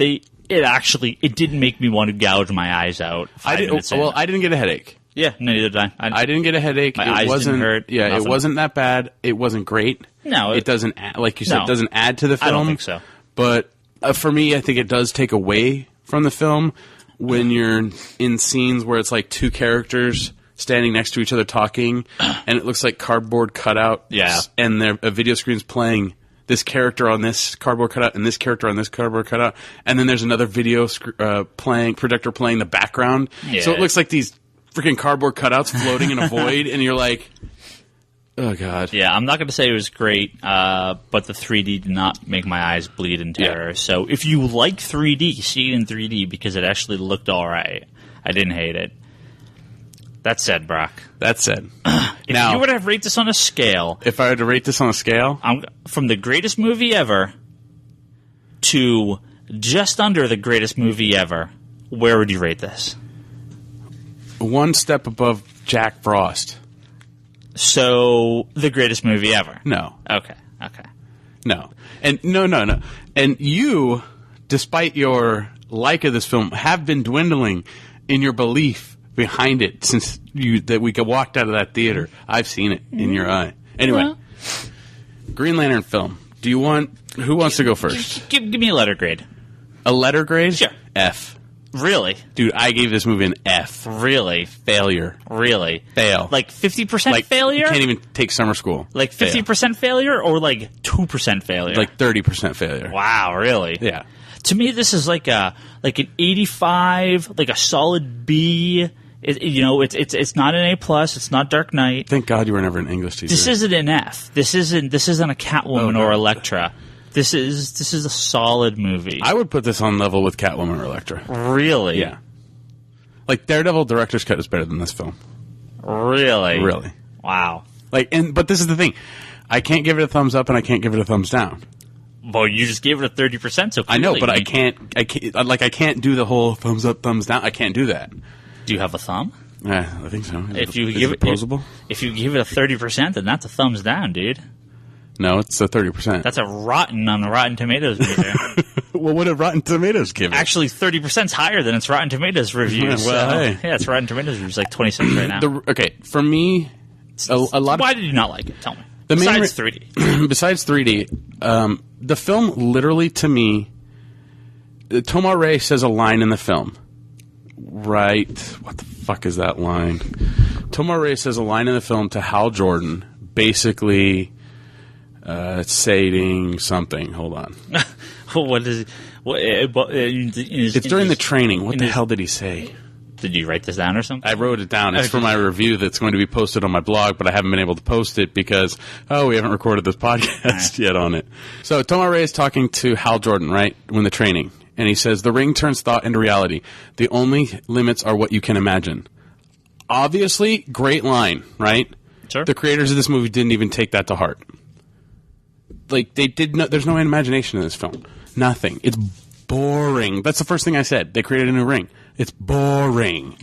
it didn't make me want to gouge my eyes out. I didn't get a headache. Yeah, neither did I. I didn't get a headache. My eyes didn't hurt. Yeah, nothing. It wasn't that bad. It wasn't great. No, it doesn't. Like you said, it doesn't add to the film. I don't think so. But for me, I think it does take away from the film when you're in scenes where it's like two characters standing next to each other talking, and it looks like cardboard cutouts. Yeah, and a video screen's playing this character on this cardboard cutout and this character on this cardboard cutout, and then there's another video projector playing the background. Yeah. So it looks like these freaking cardboard cutouts floating in a void, and you're like, oh God. Yeah, I'm not going to say it was great, but the 3D did not make my eyes bleed in terror. Yeah. So if you like 3D, see it in 3D because it actually looked all right. I didn't hate it. That said, Brock. That said. If you were to rate this on a scale... If I were to rate this on a scale? From the greatest movie ever to just under the greatest movie ever, where would you rate this? One step above Jack Frost. So, the greatest movie ever? No. Okay. No. And no. And you, despite your like of this film, have been dwindling in your belief behind it since that we walked out of that theater. I've seen it in your eye. Anyway, Green Lantern film. Who wants to go first? Give me a letter grade. A letter grade? Sure. F. Really? Dude, I gave this movie an F. Really? Failure. Really? Fail. Like 50% failure? You can't even take summer school. Like 50% failure or like 2% failure? Like 30% failure. Wow, really? Yeah. To me, this is like an 85, like a solid B. It's not an A+. It's not Dark Knight. Thank God you were never an English teacher. This isn't an F. This isn't a Catwoman or Elektra. This is a solid movie. I would put this on level with Catwoman or Elektra. Really? Yeah. Like Daredevil Director's Cut is better than this film. Really? Really. Wow. But this is the thing. I can't give it a thumbs up and I can't give it a thumbs down. Well, you just gave it a 30%, so clearly I know, but I can't do the whole thumbs up, thumbs down. I can't do that. Do you have a thumb? Yeah, I think so. If you give it opposable? If you give it a 30%, then that's a thumbs down, dude. No, it's a 30%. That's a rotten on the Rotten Tomatoes meter. Well, what did Rotten Tomatoes give it? Actually, 30% is higher than its Rotten Tomatoes reviews. Hey. Yeah, it's Rotten Tomatoes reviews like 26 right now. Okay, for me, a lot. Why did you not like it? Tell me. Besides 3D. Besides 3D, the film literally, to me, Tomar Ray says a line in the film. Right. What the fuck is that line? Tomar Ray says a line in the film to Hal Jordan, basically saying something. Hold on. What is it? It's during the training. What the hell did he say? Did you write this down or something? I wrote it down. It's for my review that's going to be posted on my blog, but I haven't been able to post it because, we haven't recorded this podcast yet on it. So Tomar Ray is talking to Hal Jordan, right, when the training. And he says, the ring turns thought into reality. The only limits are what you can imagine. Obviously, great line, right? Sure. The creators of this movie didn't even take that to heart. like they did no. There's no imagination in this film. Nothing. It's boring. That's the first thing I said. They created a new ring. It's boring.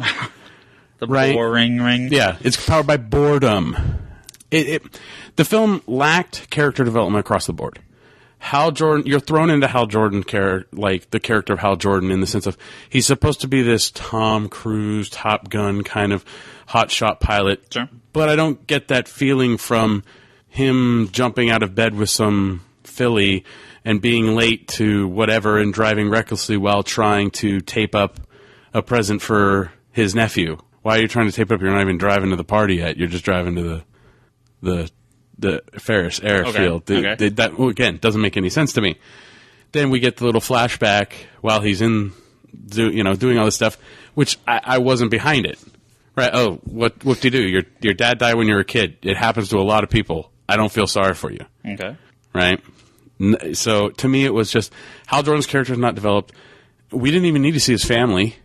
The right? boring ring. Yeah, it's powered by boredom. The film lacked character development across the board. Hal Jordan, you're thrown into Hal Jordan like the character of Hal Jordan in the sense of he's supposed to be this Tom Cruise, Top Gun kind of hotshot pilot. Sure. But I don't get that feeling from him jumping out of bed with some filly and being late to whatever and driving recklessly while trying to tape up a present for his nephew. Why are you trying to tape up? You're not even driving to the party yet. You're just driving to the Ferris airfield. Okay. That again doesn't make any sense to me. Then we get the little flashback while he's doing all this stuff, which I wasn't behind it. Right? Oh, what do you do? Your dad died when you were a kid. It happens to a lot of people. I don't feel sorry for you. Okay. Right? So to me, it was just Hal Jordan's character is not developed. We didn't even need to see his family.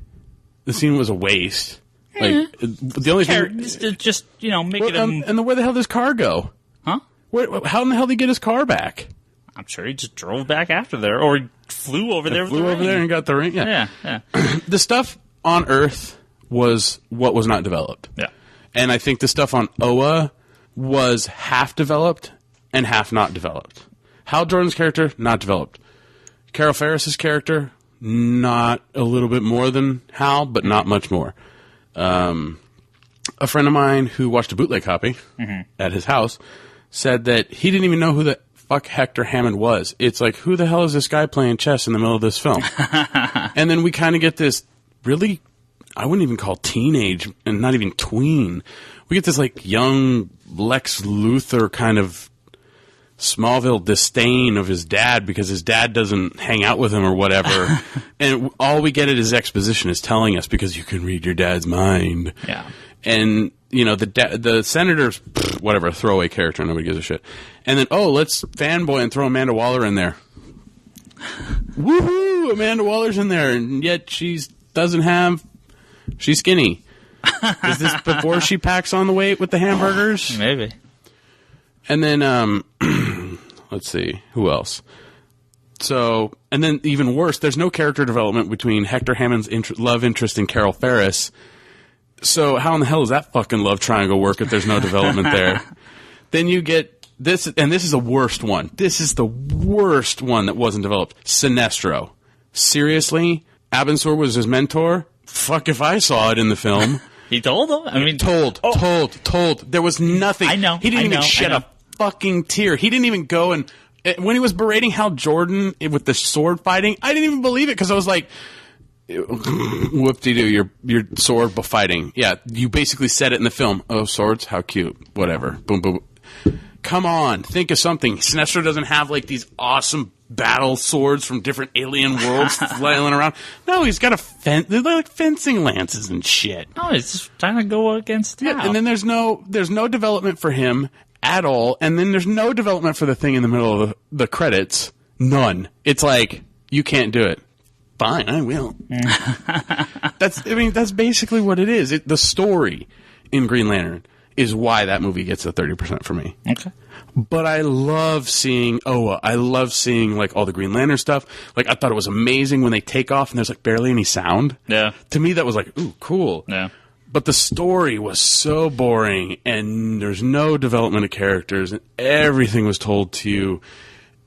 The scene was a waste. Like the only thing, just make it. And where the hell does his car go? Huh? How in the hell did he get his car back? I'm sure he just drove back after there, or he flew over there. Flew over there and got the ring. Yeah. The stuff on Earth was what was not developed. Yeah. And I think the stuff on Oa was half developed and half not developed. Hal Jordan's character, not developed. Carol Ferris's character, not a little bit more than Hal, but not much more. A friend of mine who watched a bootleg copy at his house said that he didn't even know who the fuck Hector Hammond was. It's like, who the hell is this guy playing chess in the middle of this film? And then we kind of get this really, I wouldn't even call teenage and not even tween. We get this like young Lex Luthor kind of Smallville disdain of his dad because his dad doesn't hang out with him or whatever. And all we get at his exposition is telling us because you can read your dad's mind. Yeah. And, the senator's, whatever, a throwaway character. Nobody gives a shit. And then, let's fanboy and throw Amanda Waller in there. Woohoo! Amanda Waller's in there. And yet she's skinny. Is this before she packs on the weight with the hamburgers? Maybe. And then, let's see, who else? So, and then even worse, there's no character development between Hector Hammond's love interest and Carol Ferris. So how in the hell does that fucking love triangle work if there's no development there? Then you get this, and this is the worst one. This is the worst one that wasn't developed. Sinestro. Seriously? Abensur was his mentor? Fuck if I saw it in the film. He told them? I mean... Told. There was nothing. I know. He didn't even shed a fucking tear. He didn't even go and... When he was berating Hal Jordan with the sword fighting, I didn't even believe it because I was like, whoop-de-doo, your sword fighting. Yeah, you basically said it in the film. Oh, swords? How cute. Whatever. Boom, boom. Come on. Think of something. Sinestro doesn't have like these awesome battle swords from different alien worlds flailing around. No, he's got they're like fencing lances and shit. No, it's just trying to go against Hal. Yeah, and then there's no development for him at all, and then there's no development for the thing in the middle of the credits. None. It's like, you can't do it. Fine, I will. That's basically what it is. The story in Green Lantern is why that movie gets a 30% for me. Okay. But I love seeing Oa. I love seeing like all the Green Lantern stuff. Like I thought it was amazing when they take off and there's like barely any sound. Yeah. To me that was like, ooh, cool. Yeah. But the story was so boring and there's no development of characters and everything was told to you.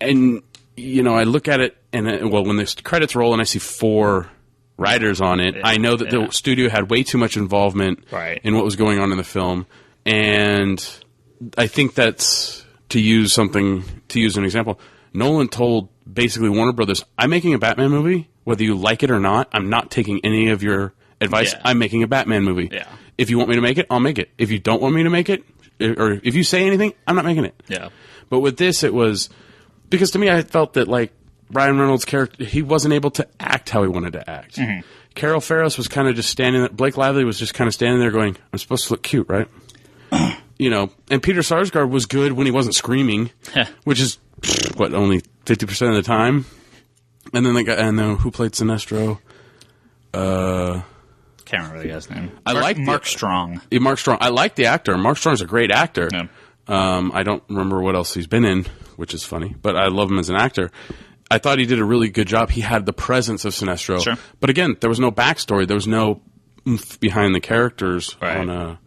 And I look at it and when the credits roll and I see 4 writers on it, I know that the studio had way too much involvement in what was going on in the film. And I think that's to use an example. Nolan told basically Warner Brothers, I'm making a Batman movie, whether you like it or not. I'm not taking any of your advice. Yeah. I'm making a Batman movie. Yeah. If you want me to make it, I'll make it. If you don't want me to make it, or if you say anything, I'm not making it. Yeah. But with this, it was because to me, I felt that like Ryan Reynolds' character, he wasn't able to act how he wanted to act. Mm-hmm. Carol Ferris was kind of just standing there. Blake Lively was just kind of standing there going, I'm supposed to look cute, right? And Peter Sarsgaard was good when he wasn't screaming, which is, only 50% of the time. And then the guy, who played Sinestro? Can't remember the guy's name. Mark Strong. Mark Strong. I like the actor. Mark Strong's a great actor. Yeah. I don't remember what else he's been in. which is funny, but I love him as an actor. I thought he did a really good job. He had the presence of Sinestro. Sure. But again, there was no backstory. There was no oomph behind the characters Right. on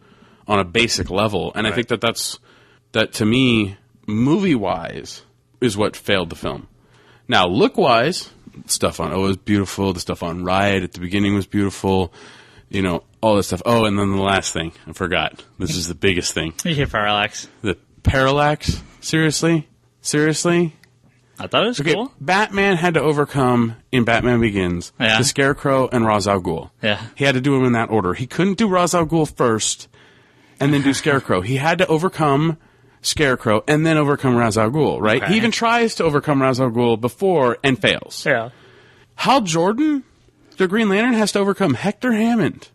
a basic level. And I think that to me, movie-wise, is what failed the film. Now, look-wise, stuff on Oa is beautiful. The stuff on Riot at the beginning was beautiful. You know, all this stuff. Oh, and then the last thing. I forgot. This is the biggest thing. You hear Parallax. The parallax? Seriously? I thought it was cool. Batman had to overcome, in Batman Begins, the Scarecrow and Ra's al Ghul. Yeah. He had to do them in that order. He couldn't do Ra's al Ghul first and then do Scarecrow. He had to overcome Scarecrow and then overcome Ra's al Ghul, right? Okay. He even tries to overcome Ra's al Ghul before and fails. Yeah. Hal Jordan, the Green Lantern, has to overcome Hector Hammond,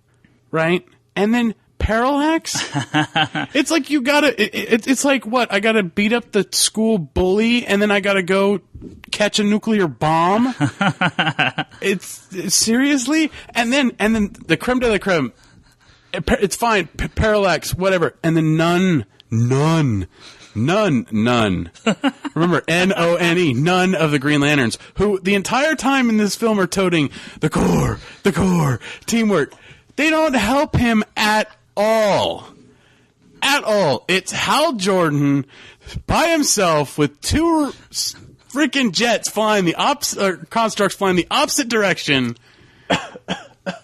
right? And then Parallax? It's like you gotta... It's like, what? I gotta beat up the school bully and then I gotta go catch a nuclear bomb? It's... Seriously? And then the creme de la creme. It's fine. Parallax, whatever. And then none. Remember, N-O-N-E, none of the Green Lanterns, who the entire time in this film are toting the core, teamwork. They don't help him at all. It's Hal Jordan by himself with two freaking jets flying constructs flying the opposite direction,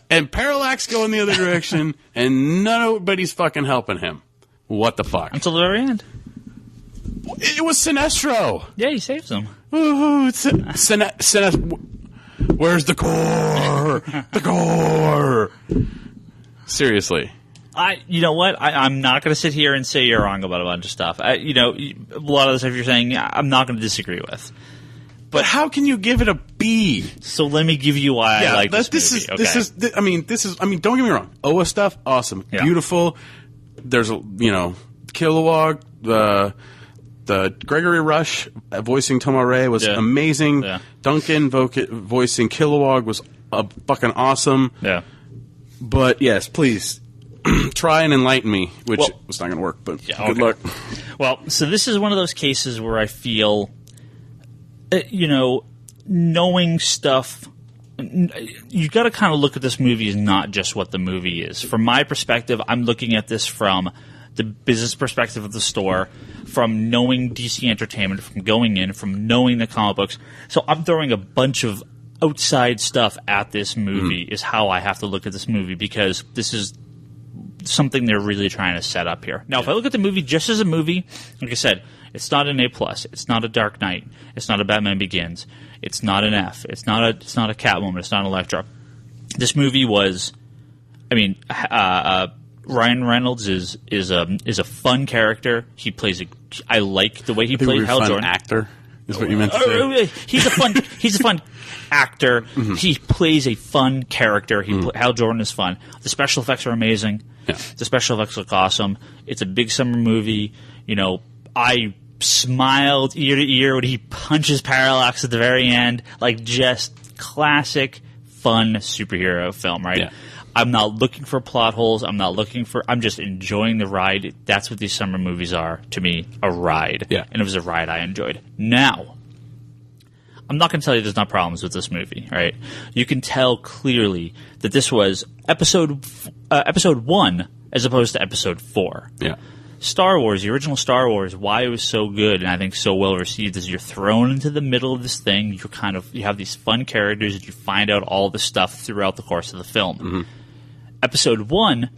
and Parallax going the other direction, and nobody's fucking helping him. What the fuck? Until the very end. It was Sinestro. Yeah, he saves them. Ooh, Sinestro. Where's the core? The core. Seriously. You know what? I'm not going to sit here and say you're wrong about a bunch of stuff. A lot of the stuff you're saying, I'm not going to disagree with. But how can you give it a B? So let me give you why I like this movie. This is. Don't get me wrong. Oa stuff, awesome, beautiful. There's Kilowog, the Gregory Rush voicing Tomare was amazing. Yeah. Duncan voicing Kilowog was fucking awesome. Yeah. But yes, please try and enlighten me, which was not going to work. But good luck. Well, so this is one of those cases where I feel, knowing stuff. You got to kind of look at this movie as not just what the movie is. From my perspective, I'm looking at this from the business perspective of the store, from knowing DC Entertainment, from going in, from knowing the comic books. So I'm throwing a bunch of outside stuff at this movie is how I have to look at this movie, because this is something they're really trying to set up here. Now, if I look at the movie just as a movie, like I said, it's not an A+, it's not a Dark Knight, it's not a Batman Begins, it's not an F, it's not a Catwoman, it's not an Elektra. This movie was, Ryan Reynolds is a fun character. He plays I like the way he plays Hal Jordan. Actor is what you meant to say. He's a fun actor. Mm-hmm. He plays a fun character. Hal Jordan is fun. The special effects are amazing. Yeah. The special effects look awesome. It's a big summer movie. I smiled ear to ear when he punches Parallax at the very end. Like, just classic, fun superhero film, right? Yeah. I'm not looking for plot holes. I'm just enjoying the ride. That's what these summer movies are, to me, a ride. Yeah. And it was a ride I enjoyed. Now, I'm not going to tell you there's not problems with this movie, right? You can tell clearly that this was episode 1 as opposed to episode 4. Yeah. Star Wars, the original Star Wars, why it was so good and I think so well received is you're thrown into the middle of this thing. You have these fun characters and you find out all the stuff throughout the course of the film. Mm-hmm. Episode 1,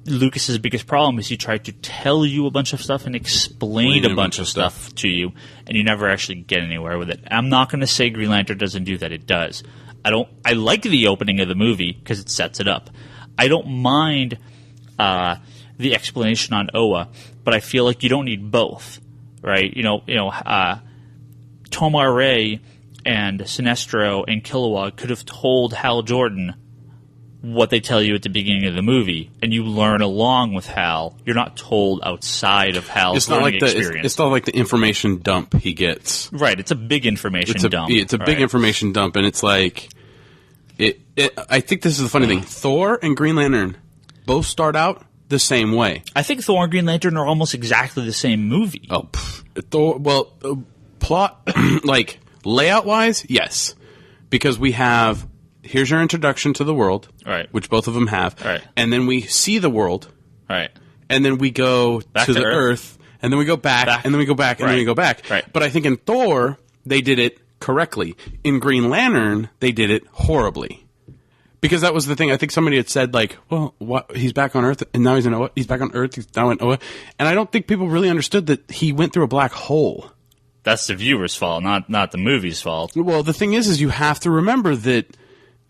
Lucas's biggest problem is he tried to tell you a bunch of stuff and explain a bunch of stuff to you, and you never actually get anywhere with it. I'm not going to say Green Lantern doesn't do that. It does. I like the opening of the movie because it sets it up. I don't mind the explanation on Oa, but I feel like you don't need both, right? Tomare and Sinestro and Kilowog could have told Hal Jordan what they tell you at the beginning of the movie, and you learn along with Hal. You're not told outside of Hal's learning experience. It's not like the information dump he gets. Right, it's a big information dump. It's a big information dump, and it's like... I think this is the funny thing. Thor and Green Lantern both start out the same way. I think Thor and Green Lantern are almost exactly the same movie. Oh, Thor... Well... Plot, like, layout-wise, yes. Because we have, here's your introduction to the world, Right. which both of them have, Right. and then we see the world, Right. and then we go Back to to the Earth. and then we go back, and then we go back, and Right. then we go back. Right. But I think in Thor, they did it correctly. In Green Lantern, they did it horribly. Because that was the thing. I think somebody had said, like, well, what, he's back on Earth, and now he's in Oa. He's back on Earth, he's now in Oa. And I don't think people really understood that he went through a black hole. That's the viewer's fault, not the movie's fault. Well, the thing is you have to remember that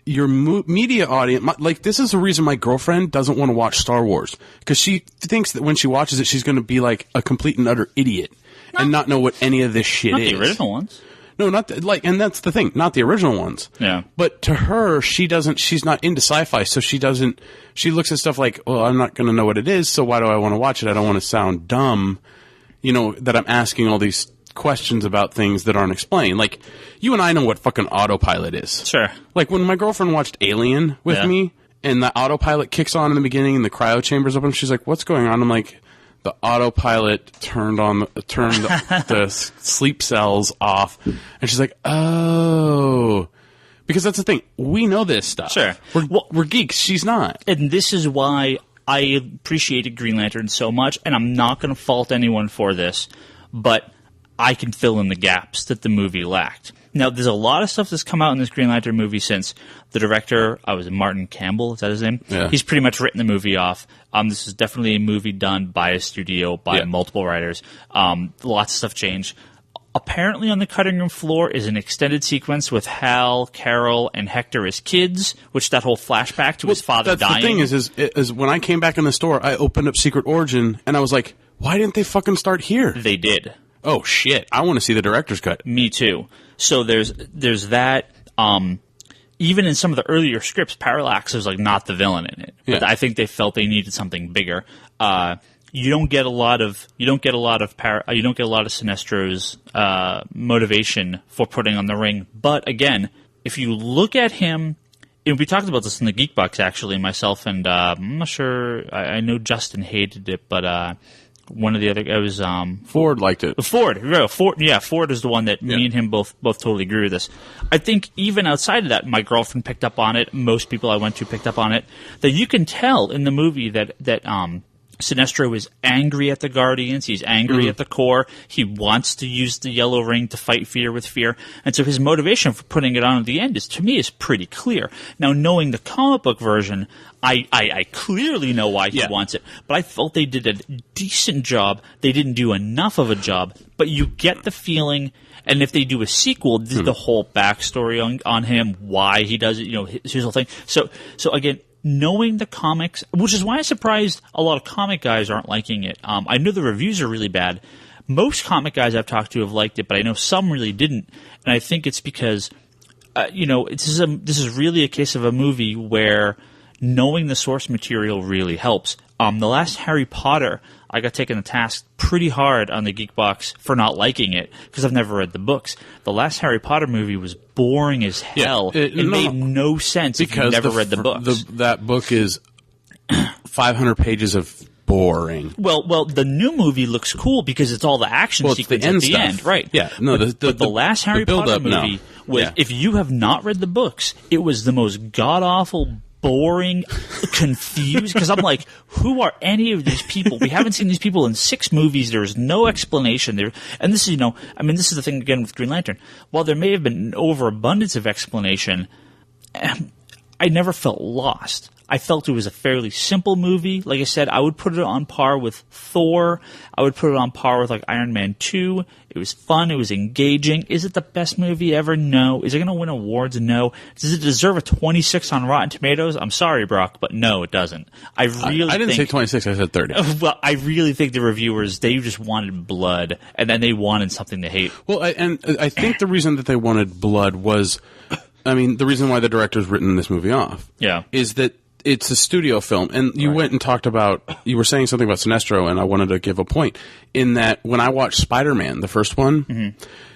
your media audience, like, this is the reason my girlfriend doesn't want to watch Star Wars. Because she thinks that when she watches it, she's going to be like a complete and utter idiot and not know what any of this shit Not is. the original ones. No, not like, and that's the thing, not the original ones. Yeah. But to her, she's not into sci-fi, so she looks at stuff like, well, I'm not going to know what it is, so why do I want to watch it? I don't want to sound dumb, that I'm asking all these questions about things that aren't explained. Like, you and I know what fucking autopilot is. Sure. Like, when my girlfriend watched Alien with me, and the autopilot kicks on in the beginning, and the cryo chamber's open, she's like, what's going on? I'm like, the autopilot turned the sleep cells off, and she's like, "Oh," because that's the thing. We know this stuff. Sure. We're geeks. She's not. And this is why I appreciated Green Lantern so much, and I'm not going to fault anyone for this, but I can fill in the gaps that the movie lacked. Now, there's a lot of stuff that's come out in this Green Lantern movie since the director, was Martin Campbell, is that his name? Yeah. He's pretty much written the movie off. This is definitely a movie done by a studio, by multiple writers. Lots of stuff changed. Apparently on the cutting room floor is an extended sequence with Hal, Carol, and Hector as kids, which that whole flashback to his father dying. The thing is when I came back in the store, I opened up Secret Origin, and I was like, why didn't they fucking start here? They did. Oh, shit. I want to see the director's cut. Me too. So there's that. Even in some of the earlier scripts, Parallax is like not the villain in it. But I think they felt they needed something bigger. You don't get a lot of Sinestro's motivation for putting on the ring. But again, if you look at him, and we talked about this in the Geek Box actually, myself and I'm not sure. I know Justin hated it, but. One of the other, it was Ford liked it. Ford is the one that me and him both totally agree with this. I think even outside of that, my girlfriend picked up on it. Most people I went to picked up on it. That you can tell in the movie that Sinestro is angry at the Guardians. He's angry at the Corps. He wants to use the yellow ring to fight fear with fear. And so his motivation for putting it on at the end to me is pretty clear. Now, knowing the comic book version, I clearly know why he wants it. But I felt they did a decent job. They didn't do enough of a job. But you get the feeling, and if they do a sequel, this is the whole backstory on him, why he does it, his whole thing. So again, knowing the comics, which is why I'm surprised a lot of comic guys aren't liking it. I know the reviews are really bad. Most comic guys I've talked to have liked it, but I know some really didn't. And I think it's because, this is really a case of a movie where knowing the source material really helps. The last Harry Potter, I got taken to task pretty hard on the Geek Box for not liking it because I've never read the books. The last Harry Potter movie was boring as hell. It made no sense if you never read the books. That book is 500 pages of boring. Well, the new movie looks cool because it's all the action sequence at the end, right? Yeah, no, but the last Harry Potter movie was, if you have not read the books, it was the most god awful, boring, confused, because I'm like, who are any of these people? We haven't seen these people in 6 movies. There's no explanation there. And this is, this is the thing again with Green Lantern. While there may have been an overabundance of explanation, I never felt lost. I felt it was a fairly simple movie. Like I said, I would put it on par with Thor. I would put it on par with Iron Man 2. It was fun. It was engaging. Is it the best movie ever? No. Is it going to win awards? No. Does it deserve a 26 on Rotten Tomatoes? I'm sorry, Brock, but no, it doesn't. I didn't say 26. I said 30. Well, I really think the reviewers, they just wanted blood, and then they wanted something to hate. Well, I think the reason that they wanted blood was, the reason why the director's written this movie off is that it's a studio film, and you went and talked about, you were saying something about Sinestro, and I wanted to give a point, in that when I watched Spider-Man, the first one, and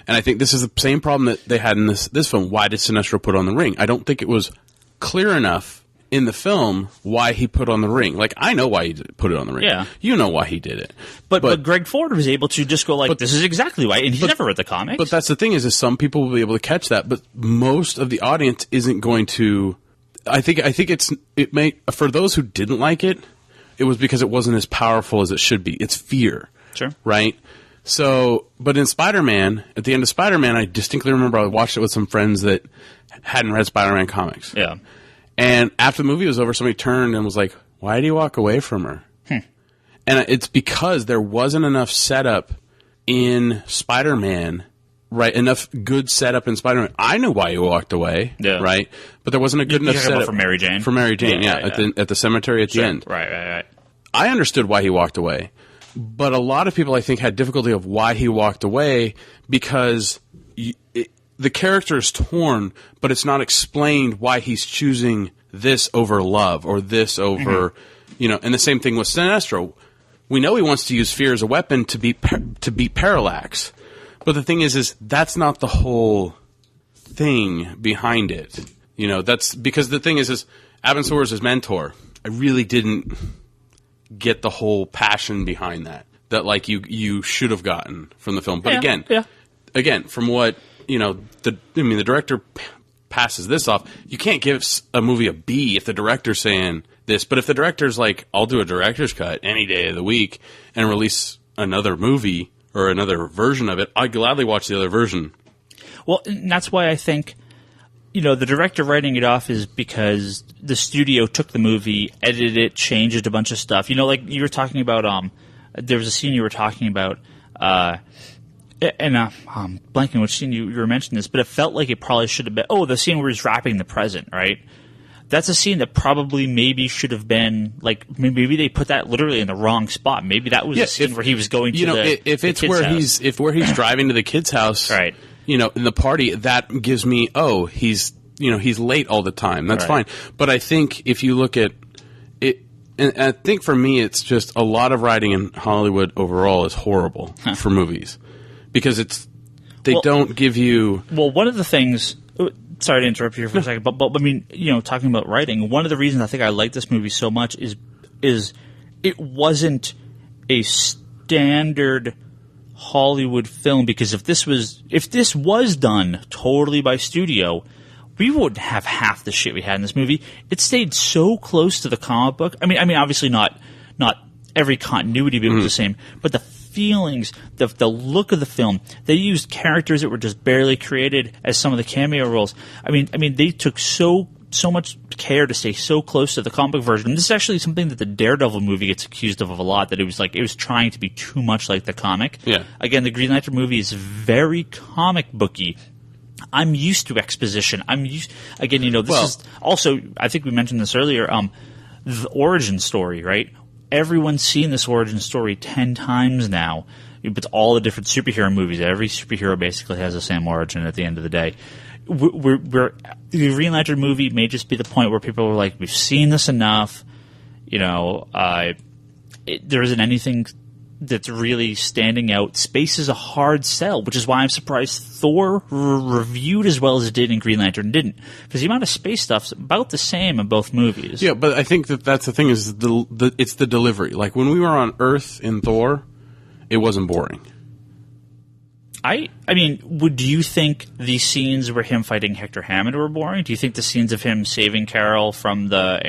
I think this is the same problem that they had in this film, why did Sinestro put on the ring? I don't think it was clear enough in the film why he put on the ring. Like, I know why he put it on the ring. Yeah. You know why he did it. But Greg Ford was able to just go like, this is exactly why. And he's never read the comics. But that's the thing is some people will be able to catch that, but most of the audience isn't going to. I think it may, for those who didn't like it, it was because it wasn't as powerful as it should be. It's fear. Sure. Right? So, but in Spider-Man, at the end of Spider-Man, I distinctly remember I watched it with some friends that hadn't read Spider-Man comics. Yeah. And after the movie was over, somebody turned and was like, why did he walk away from her? And it's because there wasn't enough setup in Spider-Man, right? Enough good setup in Spider-Man. I knew why he walked away, right? But there wasn't a good enough setup. For Mary Jane? For Mary Jane, yeah. At the cemetery at the end. Right. I understood why he walked away. But a lot of people, I think, had difficulty of why he walked away because the character is torn, but it's not explained why he's choosing this over love or this over, and the same thing with Sinestro. We know he wants to use fear as a weapon to beat Parallax. But the thing is that's not the whole thing behind it. That's because the thing is Abin Sur is his mentor. I really didn't get the whole passion behind that like you should have gotten from the film. But again, from what the director passes this off. You can't give a movie a B if the director's saying this. But if the director's like, I'll do a director's cut any day of the week and release another movie or another version of it, I'd gladly watch the other version. Well, and that's why I think, the director writing it off is because the studio took the movie, edited it, changed a bunch of stuff. Like you were talking about, there was a scene you were talking about, and I'm blanking which scene you were mentioning this, but it felt like it probably should have been, the scene where he's wrapping the present, right? That's a scene that probably maybe should have been, like, maybe they put that literally in the wrong spot. Maybe that was a scene where he was going to if it's where house. he's driving to the kid's house, right? In the party, that gives me, he's late all the time. That's fine. But I think if you look at it, and I think for me, it's just a lot of writing in Hollywood overall is horrible for movies because they don't give you. Well, one of the things. Sorry to interrupt you for a second, but I mean, talking about writing, one of the reasons I think I like this movie so much is it wasn't a standard Hollywood film, because if this was done totally by studio, we wouldn't have half the shit we had in this movie. It stayed so close to the comic book. I mean, obviously not every continuity bit was the same, but the feelings, the look of the film. They used characters that were just barely created as some of the cameo roles. I mean, they took so much care to stay so close to the comic book version. And this is actually something that the Daredevil movie gets accused of a lot, that it was trying to be too much like the comic. Yeah. Again, the Green Lantern movie is very comic booky. I'm used to exposition. This is also, I think we mentioned this earlier, the origin story, right? Everyone's seen this origin story 10 times now. With all the different superhero movies, every superhero basically has the same origin at the end of the day. The Green Lantern movie may just be the point where people are like, we've seen this enough. There isn't anything that's really standing out. Space is a hard sell, which is why I'm surprised Thor reviewed as well as it did and Green Lantern didn't. Because the amount of space stuff's about the same in both movies. Yeah, but I think that's the thing is it's the delivery. Like when we were on Earth in Thor, it wasn't boring. I mean, would you think the scenes where him fighting Hector Hammond were boring? Do you think the scenes of him saving Carol from the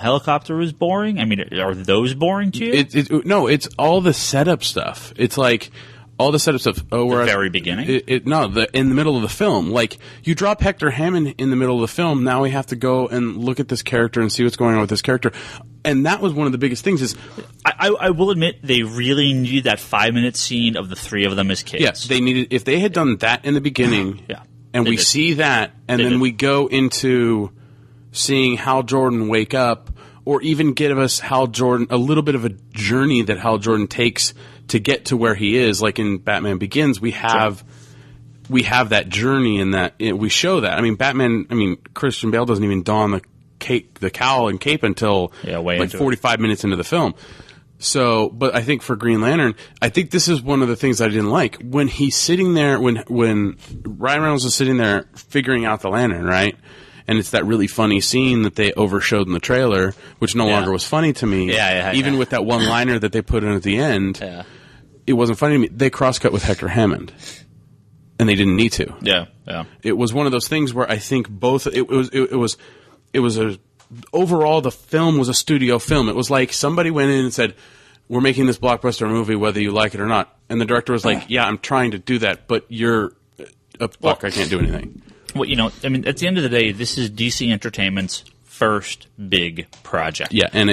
helicopter was boring? I mean, are those boring to you? No, it's all the setup stuff. It's like all the setup stuff. The very beginning? In the middle of the film. Like, you drop Hector Hammond in the middle of the film, now we have to go and look at this character and see what's going on with this character. And that was one of the biggest things is... I will admit, they really needed that 5-minute scene of the three of them as kids. Yes, they needed... If they had done that in the beginning, and we see that, and then we go into seeing Hal Jordan wake up, or even give us Hal Jordan, a little bit of a journey that Hal Jordan takes to get to where he is, like in Batman Begins, we have that journey, and that we show that. I mean, Christian Bale doesn't even don the cowl and cape until like 45 minutes into the film. So, but I think for Green Lantern, I think this is one of the things I didn't like. When he's sitting there, when Ryan Reynolds is sitting there figuring out the lantern, right? and it's that really funny scene that they overshowed in the trailer, which no longer was funny to me. Even with that one-liner that they put in at the end, it wasn't funny to me. They cross-cut with Hector Hammond, and they didn't need to. It was one of those things where I think both it was overall the film was a studio film. It was like somebody went in and said, "We're making this blockbuster movie whether you like it or not," and the director was like, "Yeah, I'm trying to do that, but you're a fuck. I can't do anything." Well, I mean, at the end of the day, this is DC Entertainment's first big project. And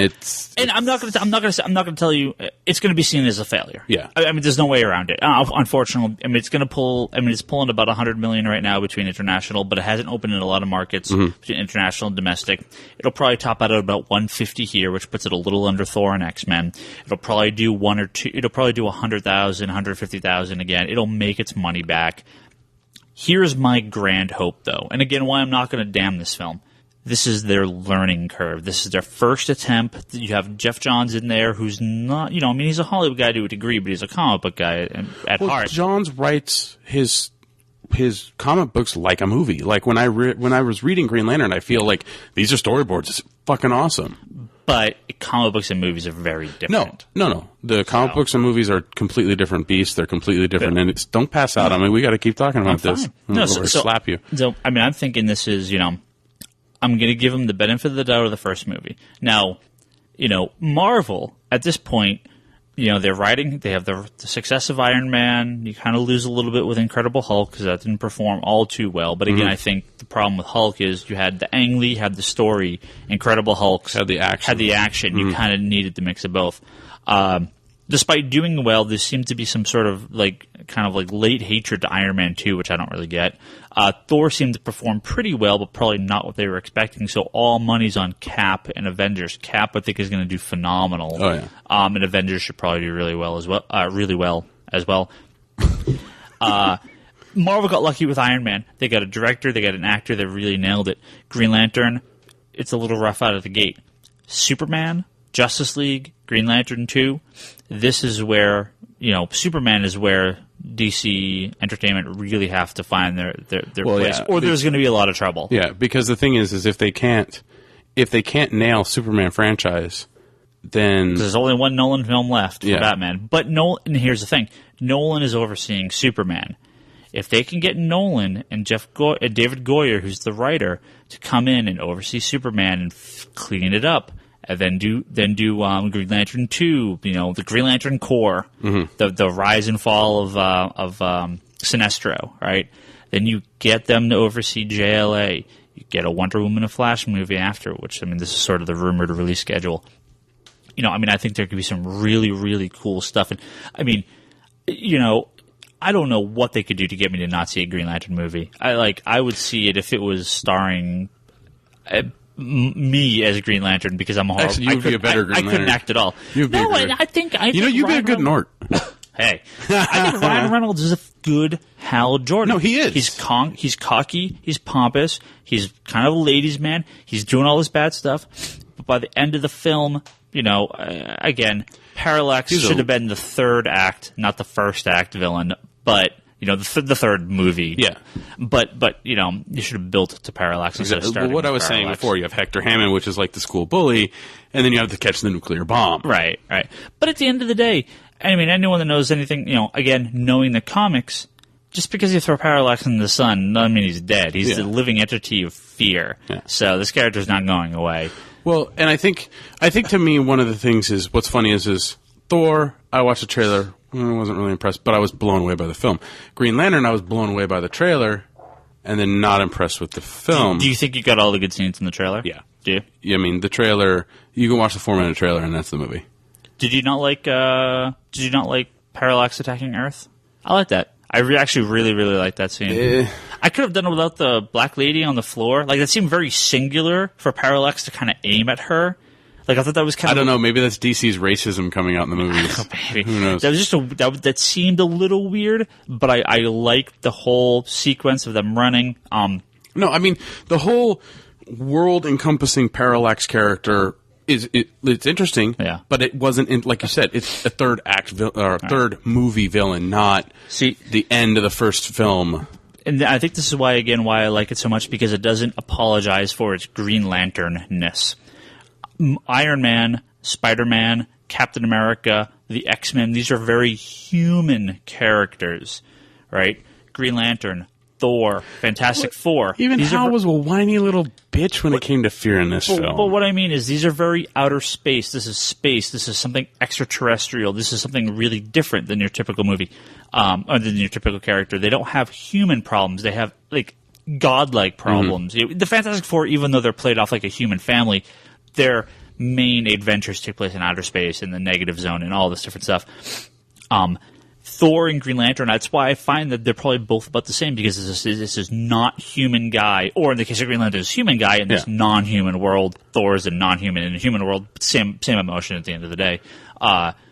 I'm not going to tell you it's going to be seen as a failure. I mean, there's no way around it. Unfortunately, I mean, it's going to pull. I mean, it's pulling about $100 million right now between international, but it hasn't opened in a lot of markets between international and domestic. It'll probably top out at about 150 here, which puts it a little under Thor and X-Men. It'll probably do one or two. It'll probably do 100,000, 150,000 again. It'll make its money back. Here's my grand hope, though, and again, why I'm not going to damn this film. This is their learning curve. This is their first attempt. You have Jeff Johns in there, who's not, I mean, he's a Hollywood guy to a degree, but he's a comic book guy at heart. Johns writes his comic books like a movie. Like when I was reading Green Lantern, I feel like these are storyboards. It's fucking awesome. But comic books and movies are very different. No. The comic books and movies are completely different beasts. They're completely different. And don't pass out on me. We got to keep talking about this. No, slap you. So, I mean, I'm thinking this is, I'm going to give them the benefit of the doubt of the first movie. Now, Marvel, at this point, they're writing, they have the success of Iron Man. You kind of lose a little bit with Incredible Hulk because that didn't perform all too well. But again, I think the problem with Hulk is you had the Ang Lee, had the story. Incredible Hulk had the action. You kind of needed the mix of both. Despite doing well, there seemed to be some sort of late hatred to Iron Man 2, which I don't really get. Thor seemed to perform pretty well, but probably not what they were expecting. So all money's on Cap and Avengers. Cap, I think, is going to do phenomenal. Oh yeah. And Avengers should probably do really well as well. Marvel got lucky with Iron Man. They got a director, they got an actor that really nailed it. Green Lantern, it's a little rough out of the gate. Superman, Justice League, Green Lantern 2, this is where, Superman is where DC Entertainment really have to find their place, or there's going to be a lot of trouble. Yeah, because the thing is if they can't nail Superman franchise, then there's only one Nolan film left for Batman. But and here's the thing: Nolan is overseeing Superman. If they can get Nolan and David Goyer, who's the writer, to come in and oversee Superman and clean it up, and then do Green Lantern 2, the Green Lantern Corps, the rise and fall of Sinestro, right? Then you get them to oversee JLA. You get a Wonder Woman and Flash movie after, which, I mean, this is sort of the rumored release schedule. I think there could be some really, really cool stuff. And, I mean, I don't know what they could do to get me to not see a Green Lantern movie. I would see it if it was starring me as Green Lantern, because I'm horrible. Actually, you'd be a better Green Lantern. I couldn't act at all. I think you'd be a good Nort. Hey, I think Ryan Reynolds is a good Hal Jordan. No, he is. He's cocky. He's pompous. He's kind of a ladies' man. He's doing all this bad stuff. But by the end of the film, again, Parallax should have been the third act, not the first act villain. But the third movie. Yeah. But you should have built to Parallax instead of starting what I was saying before, you have Hector Hammond, which is like the school bully, and then you have to catch the nuclear bomb. Right. But at the end of the day, I mean, anyone that knows anything, again, knowing the comics, just because you throw Parallax in the sun doesn't mean he's dead. He's the living entity of fear. Yeah. So this character's not going away. Well, and I think to me, one of the things is, what's funny is Thor, I watched the trailer, I wasn't really impressed, but I was blown away by the film. Green Lantern, I was blown away by the trailer, and then not impressed with the film. Do you think you got all the good scenes in the trailer? Yeah. Do you? Yeah, I mean, the trailer, you can watch the 4-minute trailer, and that's the movie. Did you not like Parallax attacking Earth? I like that. I actually really, really like that scene. I could have done it without the black lady on the floor. Like, that seemed very singular for Parallax to kind of aim at her. Like, I thought that was kind of... I don't know. Maybe that's DC's racism coming out in the movies. Oh, maybe. Who knows? That was just that seemed a little weird, but I liked the whole sequence of them running. No, I mean, the whole world-encompassing Parallax character... It's interesting, but it wasn't, like you said, it's a third act third movie villain, not the end of the first film. and I think this is why I like it so much, because it doesn't apologize for its Green Lantern-ness. Iron Man, Spider-Man, Captain America, the X-Men, these are very human characters, right? Green Lantern, Thor, Fantastic Four. Even Hal was a whiny little bitch when it came to fear in this film. But what I mean is, these are very outer space. This is space. This is something extraterrestrial. This is something really different than your typical movie, or than your typical character. They don't have human problems. They have, like, godlike problems. The Fantastic Four, even though they're played off like a human family, their main adventures take place in outer space, in the negative zone, and all this different stuff. Thor and Green Lantern, that's why I find that they're probably both about the same, because this is not human guy, or in the case of Green Lantern, is human guy in this non-human world. Thor is a non-human in a human world. Same emotion at the end of the day.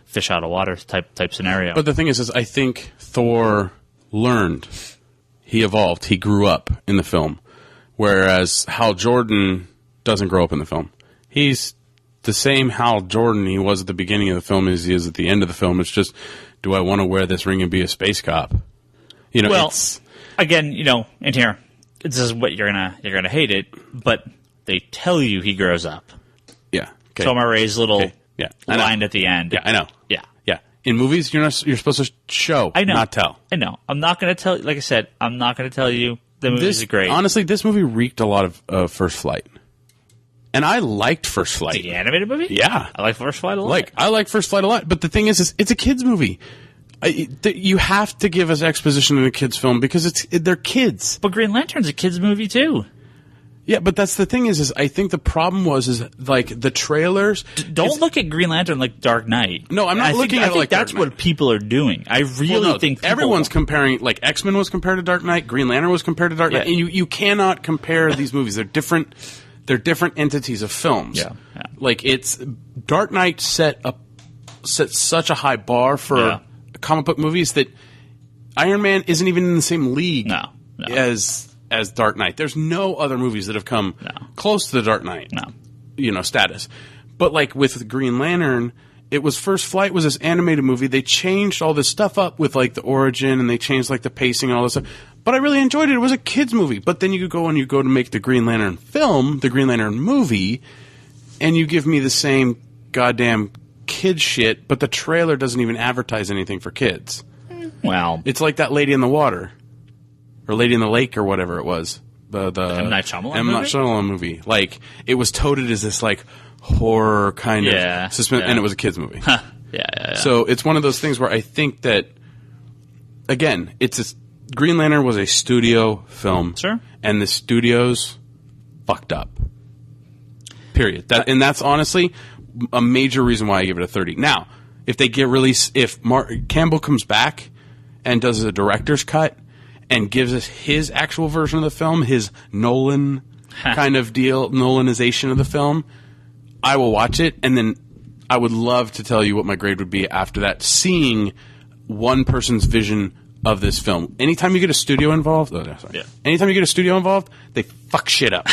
Fish out of water type scenario. But the thing is I think Thor learned. He evolved. He grew up in the film. Whereas Hal Jordan doesn't grow up in the film. He's the same Hal Jordan he was at the beginning of the film as he is at the end of the film. It's just, do I want to wear this ring and be a space cop? You know, well, again, you know, in here, this is what you're gonna hate it, but they tell you he grows up. Yeah. Okay. Tom Ray's little line at the end. Yeah, I know. Yeah. Yeah. In movies, you're supposed to show, not tell. I know. I'm not going to tell. Like I said, I'm not going to tell you the movies are great. Honestly, this movie reeked a lot of First Flight. And I liked First Flight. The animated movie? Yeah. I like First Flight a lot. I like First Flight a lot. But the thing is it's a kid's movie. You have to give us exposition in a kid's film because they're kids. But Green Lantern's a kid's movie, too. Yeah, but that's the thing is I think the problem was like the trailers. Don't look at Green Lantern like Dark Knight. No, I'm not looking at it like Dark Knight. That's what people are doing. I really think everyone's comparing. Like X-Men was compared to Dark Knight, Green Lantern was compared to Dark Knight, and you cannot compare these movies. They're different. They're different entities of films. Yeah. Like it's Dark Knight set such a high bar for comic book movies that Iron Man isn't even in the same league as Dark Knight. There's no other movies that have come close to the Dark Knight status. But like with Green Lantern, it was First Flight was this animated movie. They changed all this stuff up with like the origin and they changed like the pacing and all this stuff. But I really enjoyed it. It was a kid's movie. But then you go to make the Green Lantern film, the Green Lantern movie, and you give me the same goddamn kid shit, but the trailer doesn't even advertise anything for kids. Well, it's like that Lady in the Water. Or Lady in the Lake or whatever it was. The M. Night Shyamalan movie. Like, it was touted as this, like, horror kind of suspense, and it was a kid's movie. Yeah. So it's one of those things where I think that, again, Green Lantern was a studio film. Sure. And the studios fucked up. Period. And that's honestly a major reason why I give it a 30. Now, if they get released, if Mark Campbell comes back and does a director's cut, and gives us his actual version of the film, his Nolan kind of deal, Nolanization of the film, I will watch it, and then I would love to tell you what my grade would be after that, seeing one person's vision of this film. Anytime you get a studio involved, anytime you get a studio involved, they fuck shit up.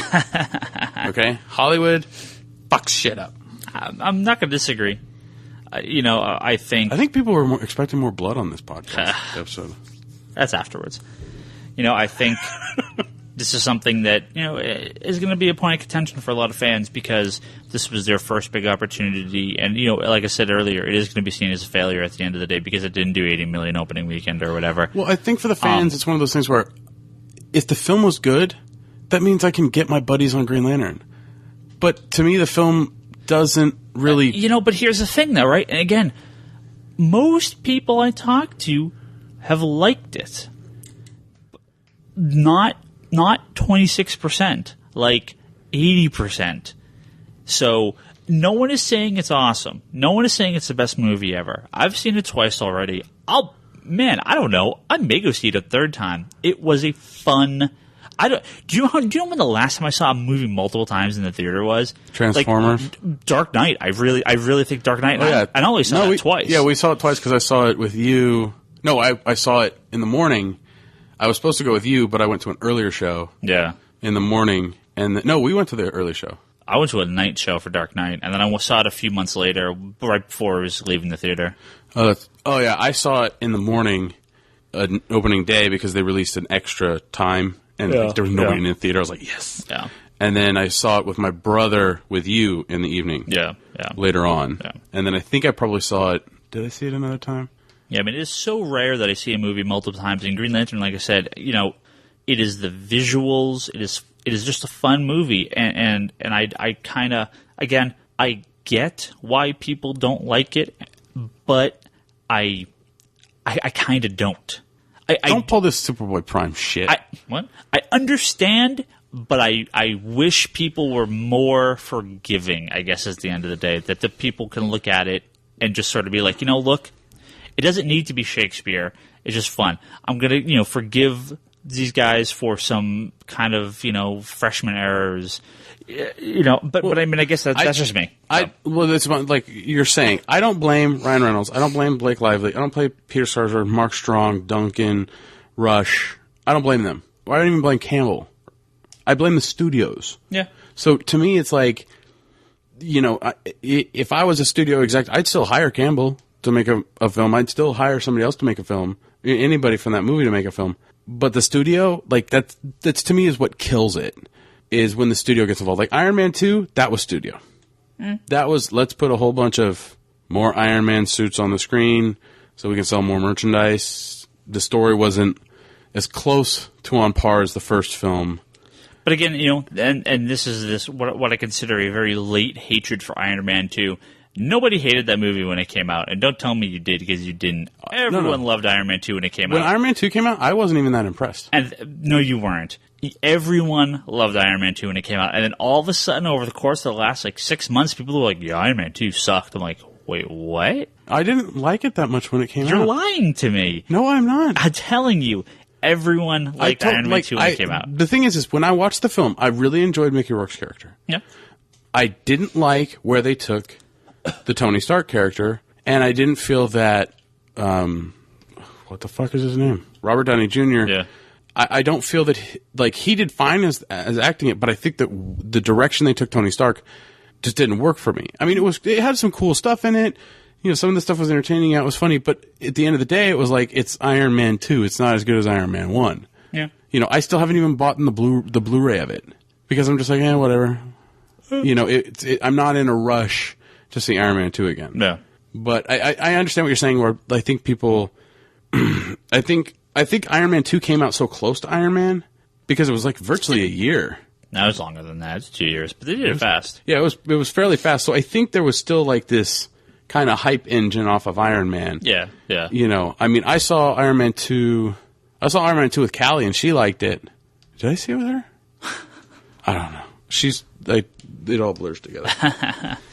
Okay? Hollywood fucks shit up. I'm not going to disagree. I think people were expecting more blood on this podcast episode. That's afterwards. I think this is something that, is going to be a point of contention for a lot of fans because this was their first big opportunity. And, like I said earlier, it is going to be seen as a failure at the end of the day because it didn't do 80 million opening weekend or whatever. Well, I think for the fans, it's one of those things where if the film was good, that means I can get my buddies on Green Lantern. But to me, the film doesn't really... but here's the thing, though, right? And again, most people I talk to have liked it. Not 26%, like 80%. So no one is saying it's awesome. No one is saying it's the best movie ever. I've seen it twice already. I don't know. I may go see it a third time. It was a fun... Do you know when the last time I saw a movie multiple times in the theater was? Transformers? Like, Dark Knight. I really think Dark Knight. I only saw it twice. Yeah, we saw it twice because I saw it with you. No, I saw it in the morning. I was supposed to go with you, but I went to an earlier show. Yeah. In the morning. No, we went to the early show. I went to a night show for Dark Knight, and then I saw it a few months later, right before I was leaving the theater. Oh, yeah. I saw it in the morning, an opening day because they released an extra time, and like, there was nobody in the theater. I was like, yes. Yeah. And then I saw it with my brother with you in the evening. Yeah. Later on. Yeah. And then I think I probably saw it. Did I see it another time? Yeah, I mean, it is so rare that I see a movie multiple times. In Green Lantern, like I said, it is the visuals. It is just a fun movie, and I kind of, again, I get why people don't like it, but I kind of don't. Don't pull this Superboy Prime shit. I understand, but I wish people were more forgiving, I guess, at the end of the day, that the people can look at it and just sort of be like, look, it doesn't need to be Shakespeare. It's just fun. I'm going to, forgive these guys for some kind of, freshman errors, but I mean, I guess that's just me. It's about, like you're saying, I don't blame Ryan Reynolds. I don't blame Blake Lively. I don't blame Peter Sarsgaard, Mark Strong, Duncan, Rush. I don't blame them. I don't even blame Campbell. I blame the studios. Yeah. So to me, it's like, if I was a studio exec, I'd still hire Campbell to make a film. I'd still hire somebody else to make a film. Anybody from that movie to make a film. But the studio, like that's to me is what kills it. Is when the studio gets involved. Like Iron Man 2, that was studio. That was, let's put a whole bunch of more Iron Man suits on the screen so we can sell more merchandise. The story wasn't as close to on par as the first film. But again, and this is what I consider a very late hatred for Iron Man 2. Nobody hated that movie when it came out, and don't tell me you did, because you didn't. Everyone loved Iron Man 2 when it came out. When Iron Man 2 came out, I wasn't even that impressed. And no, you weren't. Everyone loved Iron Man 2 when it came out, and then all of a sudden, over the course of the last 6 months, people were like, "Yeah, Iron Man 2 sucked." I'm like, "Wait, what?" I didn't like it that much when it came out. You're lying to me. No, I'm not. I'm telling you, everyone liked Iron Man 2 when it came out. The thing is when I watched the film, I really enjoyed Mickey Rourke's character. Yeah. I didn't like where they took the Tony Stark character, and I didn't feel that, what the fuck is his name? Robert Downey Jr. Yeah. I don't feel that, he did fine as acting it, but I think that the direction they took Tony Stark just didn't work for me. I mean, it had some cool stuff in it. Some of the stuff was entertaining, it was funny, but at the end of the day, it was like, it's Iron Man 2. It's not as good as Iron Man 1. Yeah. I still haven't even bought the Blu-ray of it, because I'm just like, whatever. I'm not in a rush to see Iron Man 2 again. Yeah. But I understand what you're saying, where I think people... I think Iron Man 2 came out so close to Iron Man because it was virtually a year. No, it was longer than that. It's 2 years, but they did it fast. Yeah, it was fairly fast. So I think there was still this kind of hype engine off of Iron Man. Yeah. I mean, I saw Iron Man 2 with Callie, and she liked it. Did I see it with her? I don't know. It all blurs together.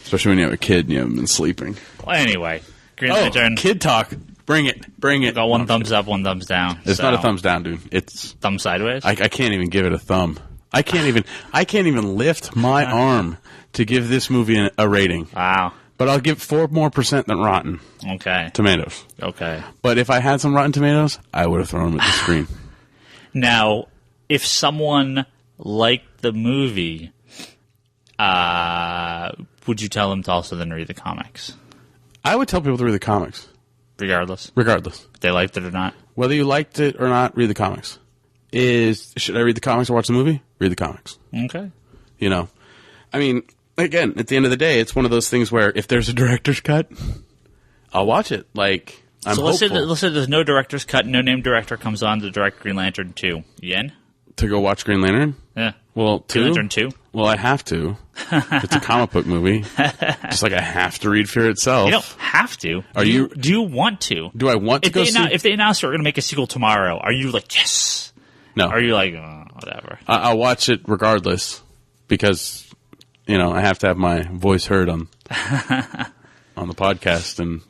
Especially when you have a kid and you haven't been sleeping. Well, anyway, Green Lantern. Kid talk. Bring it. Got one thumbs up, one thumbs down. It's not a thumbs down, dude. It's thumb sideways. I can't even give it a thumb. I can't even lift my arm to give this movie a rating. Wow. But I'll give 4% more than Rotten. Okay. Tomatoes. Okay. But if I had some Rotten Tomatoes, I would have thrown them at the screen. Now, if someone liked the movie, would you tell them to also then read the comics? I would tell people to read the comics. Regardless. If they liked it or not. Whether you liked it or not, read the comics. Should I read the comics or watch the movie? Read the comics. Okay. I mean, again, at the end of the day, it's one of those things where if there's a director's cut, I'll watch it. I'm so let's say hopeful. there's no director's cut, no named director comes on to direct Green Lantern 2. Yen? To go watch Green Lantern? Yeah. Well, Green Lantern 2? Well, I have to. It's a comic book movie. Just like I have to read Fear itself. You don't have to. Do you want to? Do I want to go see? If they announce they're going to make a sequel tomorrow, are you like, yes? No. Are you like, oh, whatever? I'll watch it regardless because, I have to have my voice heard on the podcast and,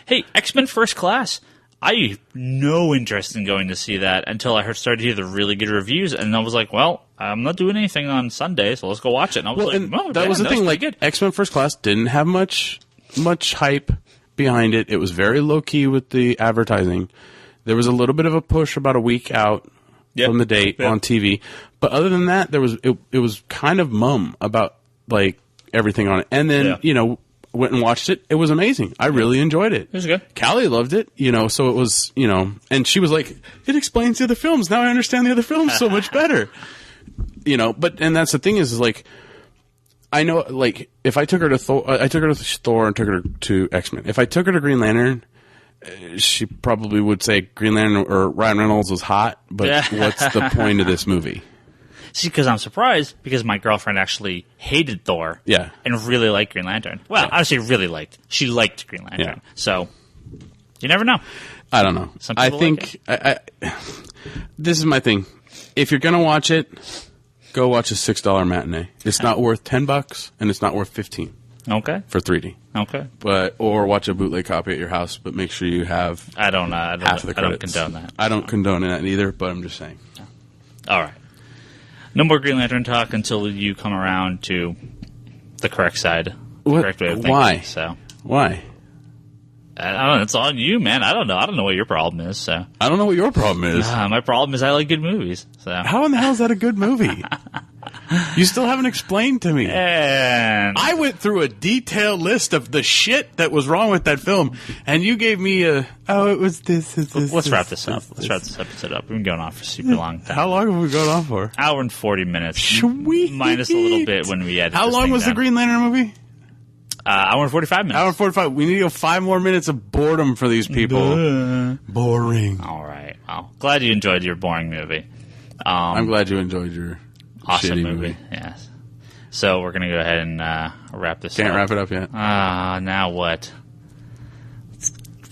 Hey, X-Men First Class. I had no interest in going to see that until I started to hear the really good reviews, and I was like, well, I'm not doing anything on Sunday, so let's go watch it. And I was that was the thing. Good. X-Men First Class didn't have much hype behind it. It was very low-key with the advertising. There was a little bit of a push about a week out from the date on TV. But other than that, it was kind of mum about, everything on it. And then, went and watched it. It was amazing. I really enjoyed it. It was good. Callie loved it, so it was, and she was like, it explains the other films. Now I understand the other films so much better. And that's the thing is like, I know, like, if I took her to Thor and took her to X-Men. If I took her to Green Lantern, she probably would say Green Lantern or Ryan Reynolds was hot, but what's the point of this movie? See, because I'm surprised, because my girlfriend actually hated Thor. Yeah. And really liked Green Lantern. Well, honestly, really liked. She liked Green Lantern. Yeah. So, you never know. I don't know. I think, this is my thing. If you're going to watch it, go watch a $6 matinee. It's not worth $10, and it's not worth $15. Okay. For 3D. Okay. Or watch a bootleg copy at your house, but make sure you have half of the credits. I don't condone that. I don't condone that either, but I'm just saying. All right. No more Green Lantern talk until you come around to the correct side. Correct way of thinking. Why? So. Why? I don't know. It's on you, man. I don't know. I don't know what your problem is. So. I don't know what your problem is. My problem is I like good movies. So. How in the hell is that a good movie? You still haven't explained to me. And I went through a detailed list of the shit that was wrong with that film, and you gave me it was this. Let's wrap this up. Let's wrap this episode up. We've been going on for a super long time. How long have we gone on for? Hour and 40 minutes. Sweet. Minus a little bit when we edit. How long was the Green Lantern movie? Hour and 45 minutes. Hour and 45. We need to go 5 more minutes of boredom for these people. Boring. All right. Well, glad you enjoyed your boring movie. I'm glad you enjoyed your awesome shitty movie. Yes. So we're going to go ahead and wrap this up. Can't wrap it up yet. Now what?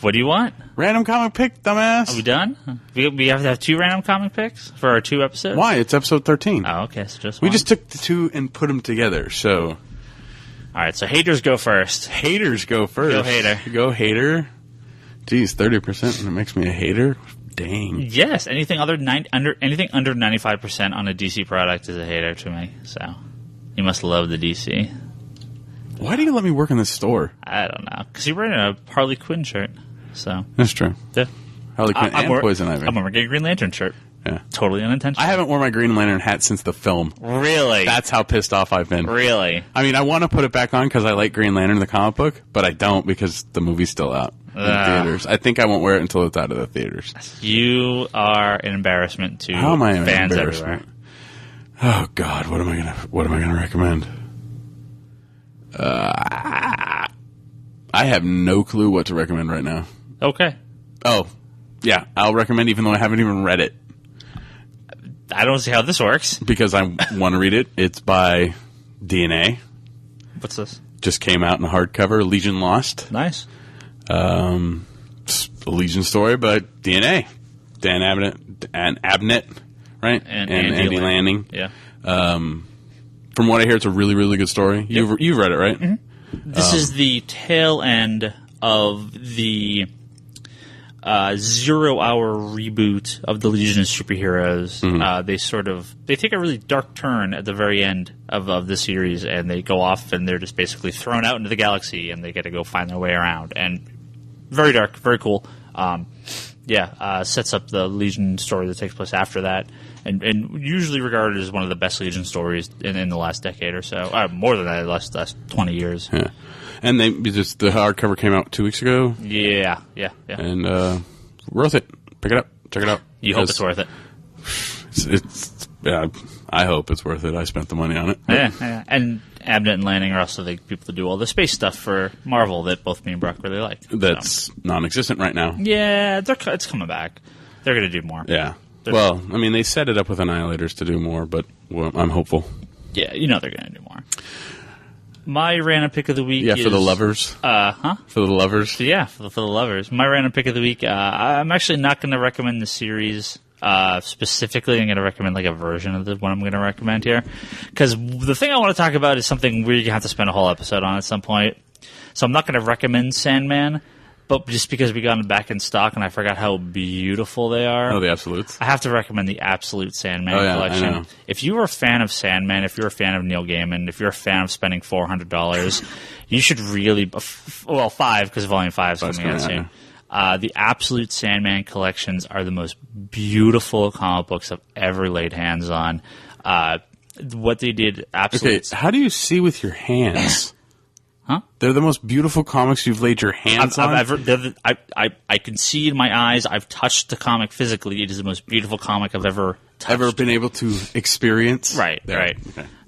What do you want? Random comic pick, dumbass. Are we done? We have to have 2 random comic picks for our 2 episodes? Why? It's episode 13. Oh, okay. So just We one. just took the 2 and put them together, so... All right, so haters go first. Haters go first. Go hater. Go hater. Geez, 30% and it makes me a hater? Dang. Yes, anything under 95% on a DC product is a hater to me. So you must love the DC. Why do you let me work in this store? I don't know, because you're wearing a Harley Quinn shirt. So that's true. Yeah. Harley Quinn and Poison Ivy. I'm wearing a Green Lantern shirt. Yeah. Totally unintentional. I haven't worn my Green Lantern hat since the film. Really? That's how pissed off I've been. Really? I mean, I want to put it back on because I like Green Lantern, the comic book, but I don't because the movie's still out in theaters. I think I won't wear it until it's out of the theaters. You are an embarrassment to How am I an fans embarrassment? everywhere. Oh God, what am I gonna recommend? I have no clue what to recommend right now. Okay. Oh, yeah, I'll recommend even though I haven't even read it. I don't see how this works. Because I want to read it. It's by DNA. What's this? Just came out in a hardcover, Legion Lost. Nice. It's a Legion story, but DNA. Dan Abnett, right? And Andy Lanning. Yeah. From what I hear, it's a really, really good story. Yep. You've read it, right? Mm-hmm. This is the tail end of the 0-hour reboot of the Legion of Superheroes. Mm-hmm. They take a really dark turn at the very end of the series, and they go off and they're just basically thrown out into the galaxy, and they get to go find their way around. And very dark, very cool. Sets up the Legion story that takes place after that, and usually regarded as one of the best Legion stories in the last decade or so. More than that, the last 20 years. Yeah. And the hardcover came out 2 weeks ago. Yeah. And worth it. Pick it up. Check it out. You hope it's worth it. It's I hope it's worth it. I spent the money on it. Yeah. And Abnett and Lanning are also the people that do all the space stuff for Marvel that both me and Brock really like. That's non-existent right now. Yeah, it's coming back. They're going to do more. Yeah. Well, I mean, they set it up with Annihilators to do more, but I'm hopeful. Yeah, they're going to do more. My random pick of the week is... for the lovers. For the lovers? Yeah, for the lovers. My random pick of the week, I'm actually not going to recommend the series specifically. I'm going to recommend like a version of what I'm going to recommend here. Because the thing I want to talk about is something we're going to have to spend a whole episode on at some point. So I'm not going to recommend Sandman, but just because we got them back in stock and I forgot how beautiful they are. Oh, the Absolutes? I have to recommend the Absolute Sandman collection. I know. If you are a fan of Sandman, if you're a fan of Neil Gaiman, if you're a fan of spending $400, you should really... Well, 5, because Volume 5 is coming out soon. The Absolute Sandman collections are the most beautiful comic books I've ever laid hands on. What they did... Okay, how do you see with your hands? Huh? They're the most beautiful comics you've laid your hands on. I can see in my eyes. I've touched the comic physically. It is the most beautiful comic I've ever touched. Ever been able to experience? Right. Okay.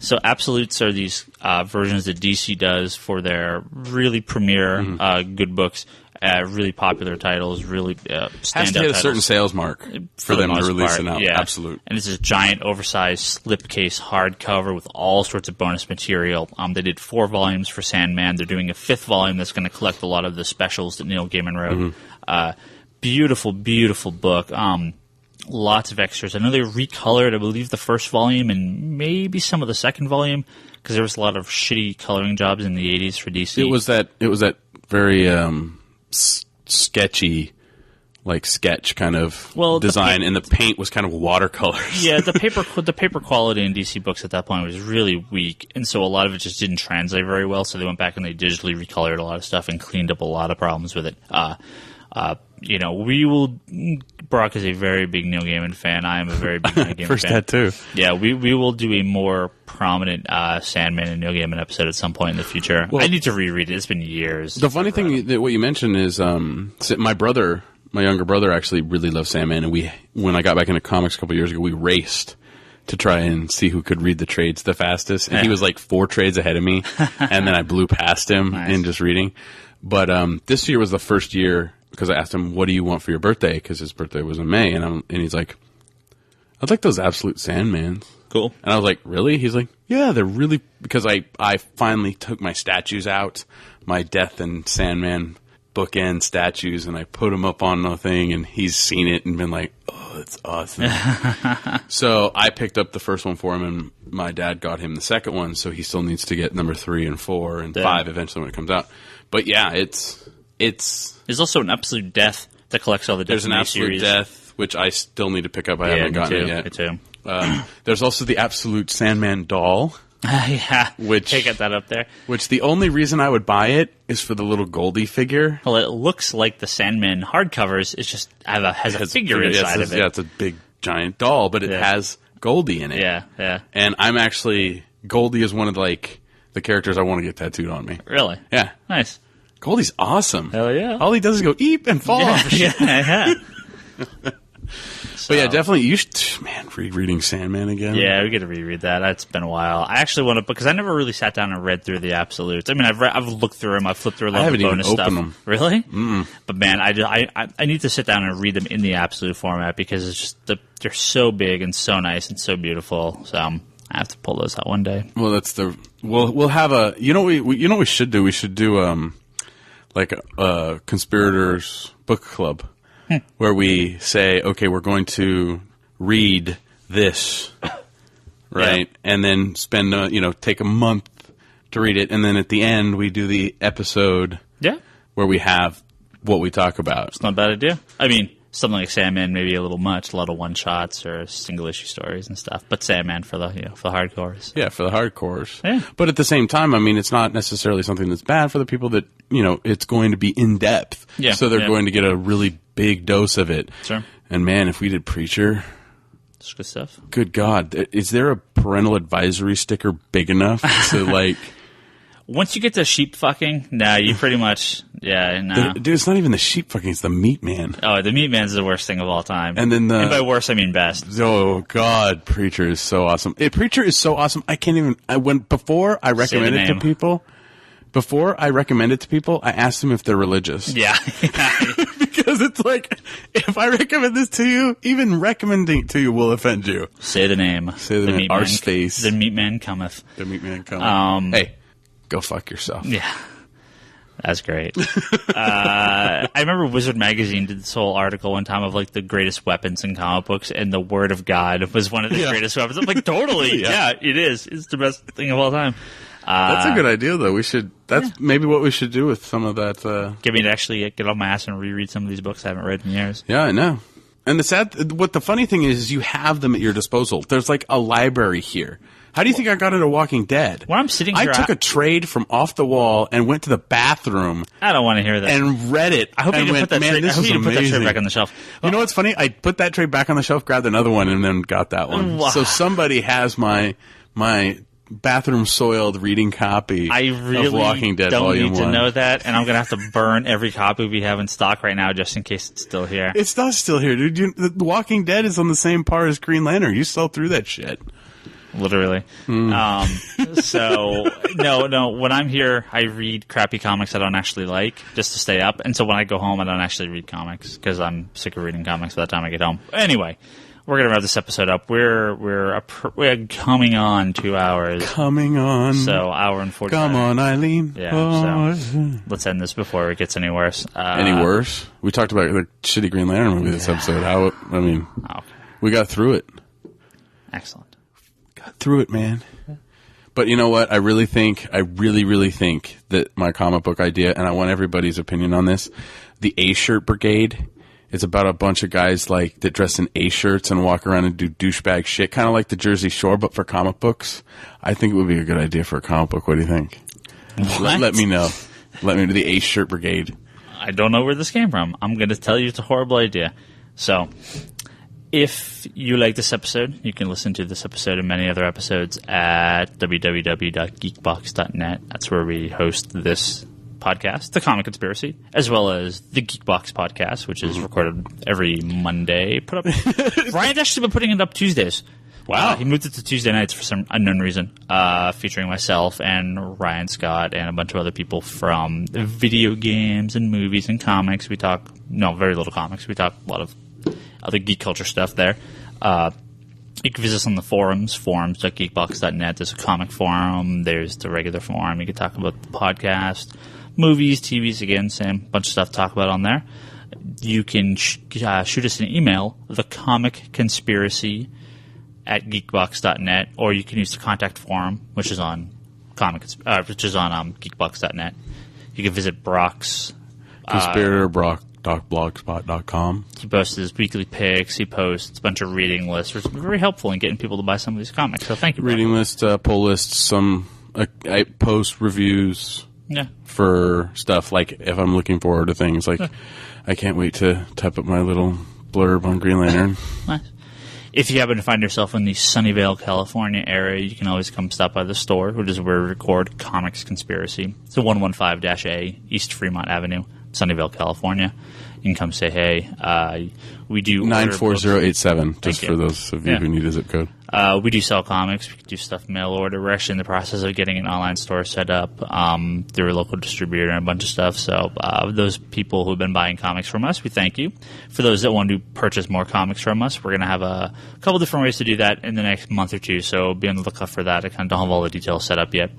So Absolutes are these versions that DC does for their really premier good books. Really popular titles, really standout titles. Has to hit a certain sales mark for them to release an Absolute. And it's this giant, oversized slipcase hardcover with all sorts of bonus material. They did 4 volumes for Sandman. They're doing a 5th volume that's going to collect a lot of the specials that Neil Gaiman wrote. Beautiful, beautiful book. Lots of extras. I know they recolored, I believe, the first volume and maybe some of the second volume because there was a lot of shitty coloring jobs in the 80s for DC. It was that very sketchy, like sketch kind of design, and the paint was kind of watercolors. Yeah, the paper quality in DC books at that point was really weak, and so a lot of it just didn't translate very well. So they went back and they digitally recolored a lot of stuff and cleaned up a lot of problems with it. Brock is a very big Neil Gaiman fan. I am a very big Neil Gaiman First fan. tattoo. Yeah, we will do a more prominent Sandman and Neil Gaiman episode at some point in the future. Well, I need to reread it. It's been years. The funny thing that what you mentioned is my younger brother actually really loves Sandman, and when I got back into comics a couple years ago, we raced to try and see who could read the trades the fastest, and he was like 4 trades ahead of me, and then I blew past him in just reading. But this year was the first year, because I asked him, what do you want for your birthday? Because his birthday was in May. And he's like, I'd like those Absolute Sandmans. Cool. And I was like, really? He's like, yeah, they're really... Because I finally took my statues out, my Death and Sandman bookend statues, and I put them up on the thing, and he's seen it and been like, oh, that's awesome. So I picked up the first one for him, and my dad got him the second one, so he still needs to get number 3 and 4 and 5 eventually when it comes out. But yeah, There's also an Absolute Death that collects all the There's an Absolute Death, which I still need to pick up. I haven't gotten it yet. Me too. There's also the Absolute Sandman doll. Yeah, which I got that up there. Which the only reason I would buy it is for the little Goldie figure. Well, it looks like the Sandman hardcovers. It's just has a figure inside of it. Yeah, it's a big giant doll, but it has Goldie in it. Yeah. And I'm actually Goldie is one of the characters I want to get tattooed on me. Really? Yeah. Nice. Goldie's awesome. Hell yeah. All he does is go eep and fall off. Yeah. But yeah, definitely, you should, man, rereading Sandman again. Yeah, we got to reread that. It's been a while. I actually want to, because I never really sat down and read through the Absolutes. I mean, I've looked through them. I've flipped through a lot of the bonus stuff. I haven't even opened them. Really? Mm-mm. But man, I need to sit down and read them in the Absolute format because it's just they're so big and so nice and so beautiful. So I have to pull those out one day. Well, we'll have a, what we should do? We should do like a conspirators book club. Where we say, okay, we're going to read this, right? Yeah. And then spend, take a month to read it. And then at the end, we do the episode where we have what we talk about. It's not a bad idea. I mean, something like Sandman, maybe a little much, a lot of one-shots or single-issue stories and stuff. But Sandman for the hardcores. Yeah, for the hardcores. Yeah. But at the same time, I mean, it's not necessarily something that's bad for the people that, it's going to be in-depth. Yeah. So they're going to get a really big dose of it. Sure. And man, if we did Preacher, it's good stuff. Good God, is there a parental advisory sticker big enough to like? Once you get to sheep fucking, you pretty much, Dude, it's not even the sheep fucking; it's the meat man. Oh, the meat man's the worst thing of all time. And then and by worst, I mean best. Oh God, Preacher is so awesome. Preacher is so awesome. I can't even. Before I recommend it to people. Before I recommend it to people, I ask them if they're religious. Yeah. Because it's like, if I recommend this to you, even recommending it to you will offend you. Say the name. Say the name. Arseface. The meat man cometh. The meat man cometh. Hey, go fuck yourself. Yeah. That's great. I remember Wizard Magazine did this whole article one time of like the greatest weapons in comic books, and the Word of God was one of the greatest weapons. I'm like, totally. Yeah, it is. It's the best thing of all time. That's a good idea, though. That's maybe what we should do with some of that. Get me to actually get on my ass and reread some of these books I haven't read in years. Yeah, I know. And the funny thing is you have them at your disposal. There's like a library here. How do you think I got into Walking Dead? When I'm sitting here, I took a trade from off the wall and went to the bathroom. I don't want to hear that. And read it. I hope you didn't put that trade. I hope you didn't put that trade back on the shelf. You know what's funny? I put that trade back on the shelf, grabbed another one, and then got that one. Wow. So somebody has my bathroom soiled reading copy of Walking Dead don't Volume need 1. to know that, and I'm going to have to burn every copy we have in stock right now just in case it's still here. It's not still here, dude. The Walking Dead is on the same par as Green Lantern. You sell through that shit. Literally. So, no, when I'm here, I read crappy comics I don't actually like just to stay up. And so when I go home, I don't actually read comics because I'm sick of reading comics by the time I get home. Anyway, we're going to wrap this episode up. We're coming on 2 hours. Coming on. So, hour and 45. Come on, Eileen. Yeah, so let's end this before it gets any worse. Any worse? We talked about the shitty Green Lantern movie this episode. Okay. We got through it. Excellent. Through it, man. But you know what? I really think that my comic book idea, and I want everybody's opinion on this, the A-shirt brigade, is about a bunch of guys like that dress in A-shirts and walk around and do douchebag shit, kind of like the Jersey Shore, but for comic books. I think it would be a good idea for a comic book. What do you think? Let me know. Let me know the A-shirt brigade. I don't know where this came from. I'm going to tell you it's a horrible idea. So, if you like this episode, you can listen to this episode and many other episodes at www.geekbox.net. That's where we host this podcast, The Comic Conspiracy, as well as the Geekbox podcast, which is recorded every Monday. Ryan's actually been putting it up Tuesdays. Wow. He moved it to Tuesday nights for some unknown reason, featuring myself and Ryan Scott and a bunch of other people from video games and movies and comics. We talk, very little comics. We talk a lot of other geek culture stuff there. You can visit us on the forums.geekbox.net. There's a comic forum. There's the regular forum. You can talk about the podcast, movies, TVs, again, same bunch of stuff to talk about on there. You can shoot us an email, thecomicconspiracy@geekbox.net, or you can use the contact forum, which is on geekbox.net. You can visit Brock's Conspirator Brock.blogspot.com. He posts his weekly picks. He posts a bunch of reading lists, which is very helpful in getting people to buy some of these comics. So thank you. Reading list, pull lists, I post reviews for stuff, like if I'm looking forward to things. Like, I can't wait to type up my little blurb on Green Lantern. Nice. If you happen to find yourself in the Sunnyvale, California area, you can always come stop by the store, which is where we record Comics Conspiracy. It's 115-A East Fremont Avenue, Sunnyvale, California. You can come say hey. We do 94087, just for those of you who need a zip code. We do sell comics. We can do stuff mail order. We're actually in the process of getting an online store set up through a local distributor and a bunch of stuff. So those people who have been buying comics from us, we thank you. For those that want to purchase more comics from us, we're going to have a couple different ways to do that in the next month or two. So be on the lookout for that. I kind of don't have all the details set up yet.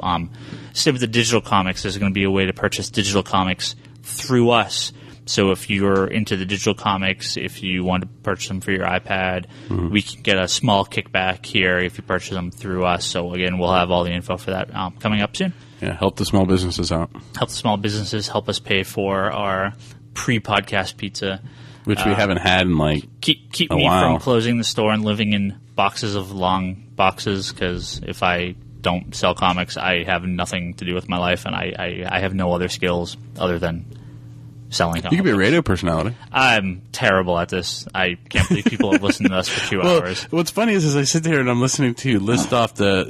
Same with the digital comics. There's going to be a way to purchase digital comics through us. So if you're into the digital comics, if you want to purchase them for your iPad, we can get a small kickback here if you purchase them through us. So again, we'll have all the info for that coming up soon. Yeah, help the small businesses out. Help the small businesses. Help us pay for our pre-podcast pizza. Which we haven't had in keep a me while. from closing the store and living in boxes of long boxes, because if I don't sell comics, I have nothing to do with my life, and I have no other skills other than selling comics. You could be a radio personality. I'm terrible at this. I can't believe people have listened to us for 2 hours. What's funny is I sit here and I'm listening to you list off the,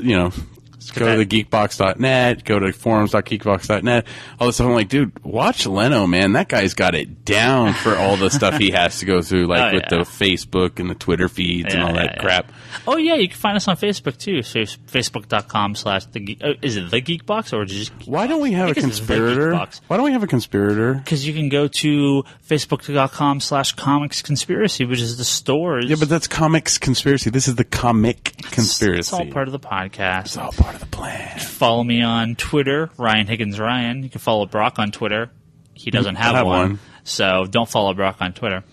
go to geekbox.net, go to forums.geekbox.net, all this stuff. I'm like, dude, watch Leno, man. That guy's got it down for all the stuff he has to go through, the Facebook and the Twitter feeds and all that crap. Oh, yeah, you can find us on Facebook, too. Facebook.com/ is it The Geekbox, or just... Why don't we have a conspirator? Why don't we have a conspirator? Because you can go to Facebook.com/ Comics Conspiracy, which is the stores. Yeah, but that's Comics Conspiracy. This is the Comic Conspiracy. It's all part of the podcast. It's all part of the plan. Follow me on Twitter, Ryan Higgins Ryan. You can follow Brock on Twitter. He doesn't have one. So don't follow Brock on Twitter.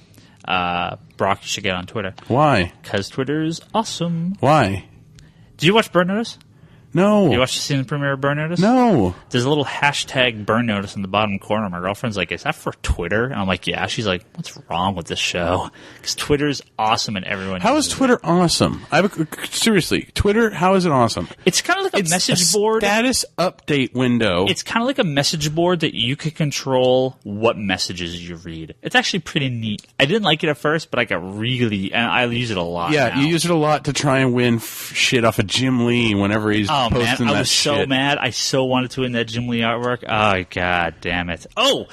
Brock, you should get on Twitter. Why? Because Twitter is awesome. Why? Did you watch Burn Notice? No. You watched the season premiere of Burn Notice? No. There's a little hashtag Burn Notice in the bottom corner. My girlfriend's like, is that for Twitter? And I'm like, yeah. She's like, what's wrong with this show? Because Twitter's awesome and everyone How is Twitter awesome? Seriously, Twitter, how is it awesome? It's kind of like a message board. Status update window. It's kind of like a message board that you can control what messages you read. It's actually pretty neat. I didn't like it at first, but and I use it a lot. Yeah, now. you use it a lot to try and win shit off of Jim Lee whenever he's Oh, man, posting I that was so shit. mad. I so wanted to win that Jim Lee artwork. Oh, God damn it. Oh!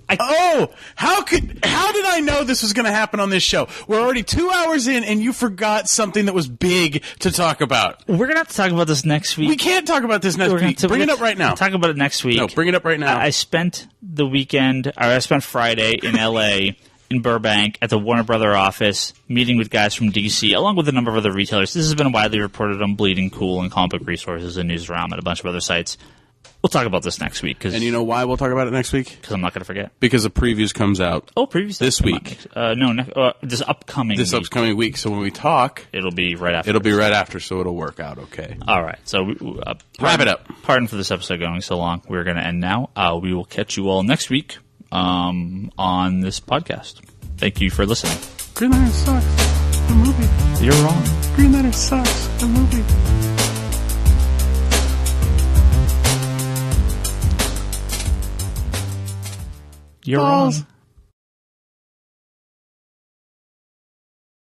How did I know this was going to happen on this show? We're already 2 hours in, and you forgot something that was big to talk about. We're going to have to talk about this next week. We can't talk about this next week. Bring it up right now. Talk about it next week. No, bring it up right now. I spent the weekend, or I spent Friday in L.A., in Burbank, at the Warner Brother office, meeting with guys from D.C., along with a number of other retailers. This has been widely reported on Bleeding Cool and Comic Book Resources and Newsround and a bunch of other sites. We'll talk about this next week. And you know why we'll talk about it next week? Because I'm not going to forget. Because the previews comes out. Oh, previews this week. This upcoming week. Upcoming week. So when we talk, it'll be right after. It'll be right after, so it'll work out okay. All right. So wrap it up. Pardon for this episode going so long. We're going to end now. We will catch you all next week on this podcast. Thank you for listening. Green Lantern sucks. The movie. You're wrong. Green Lantern sucks. The movie. You're wrong.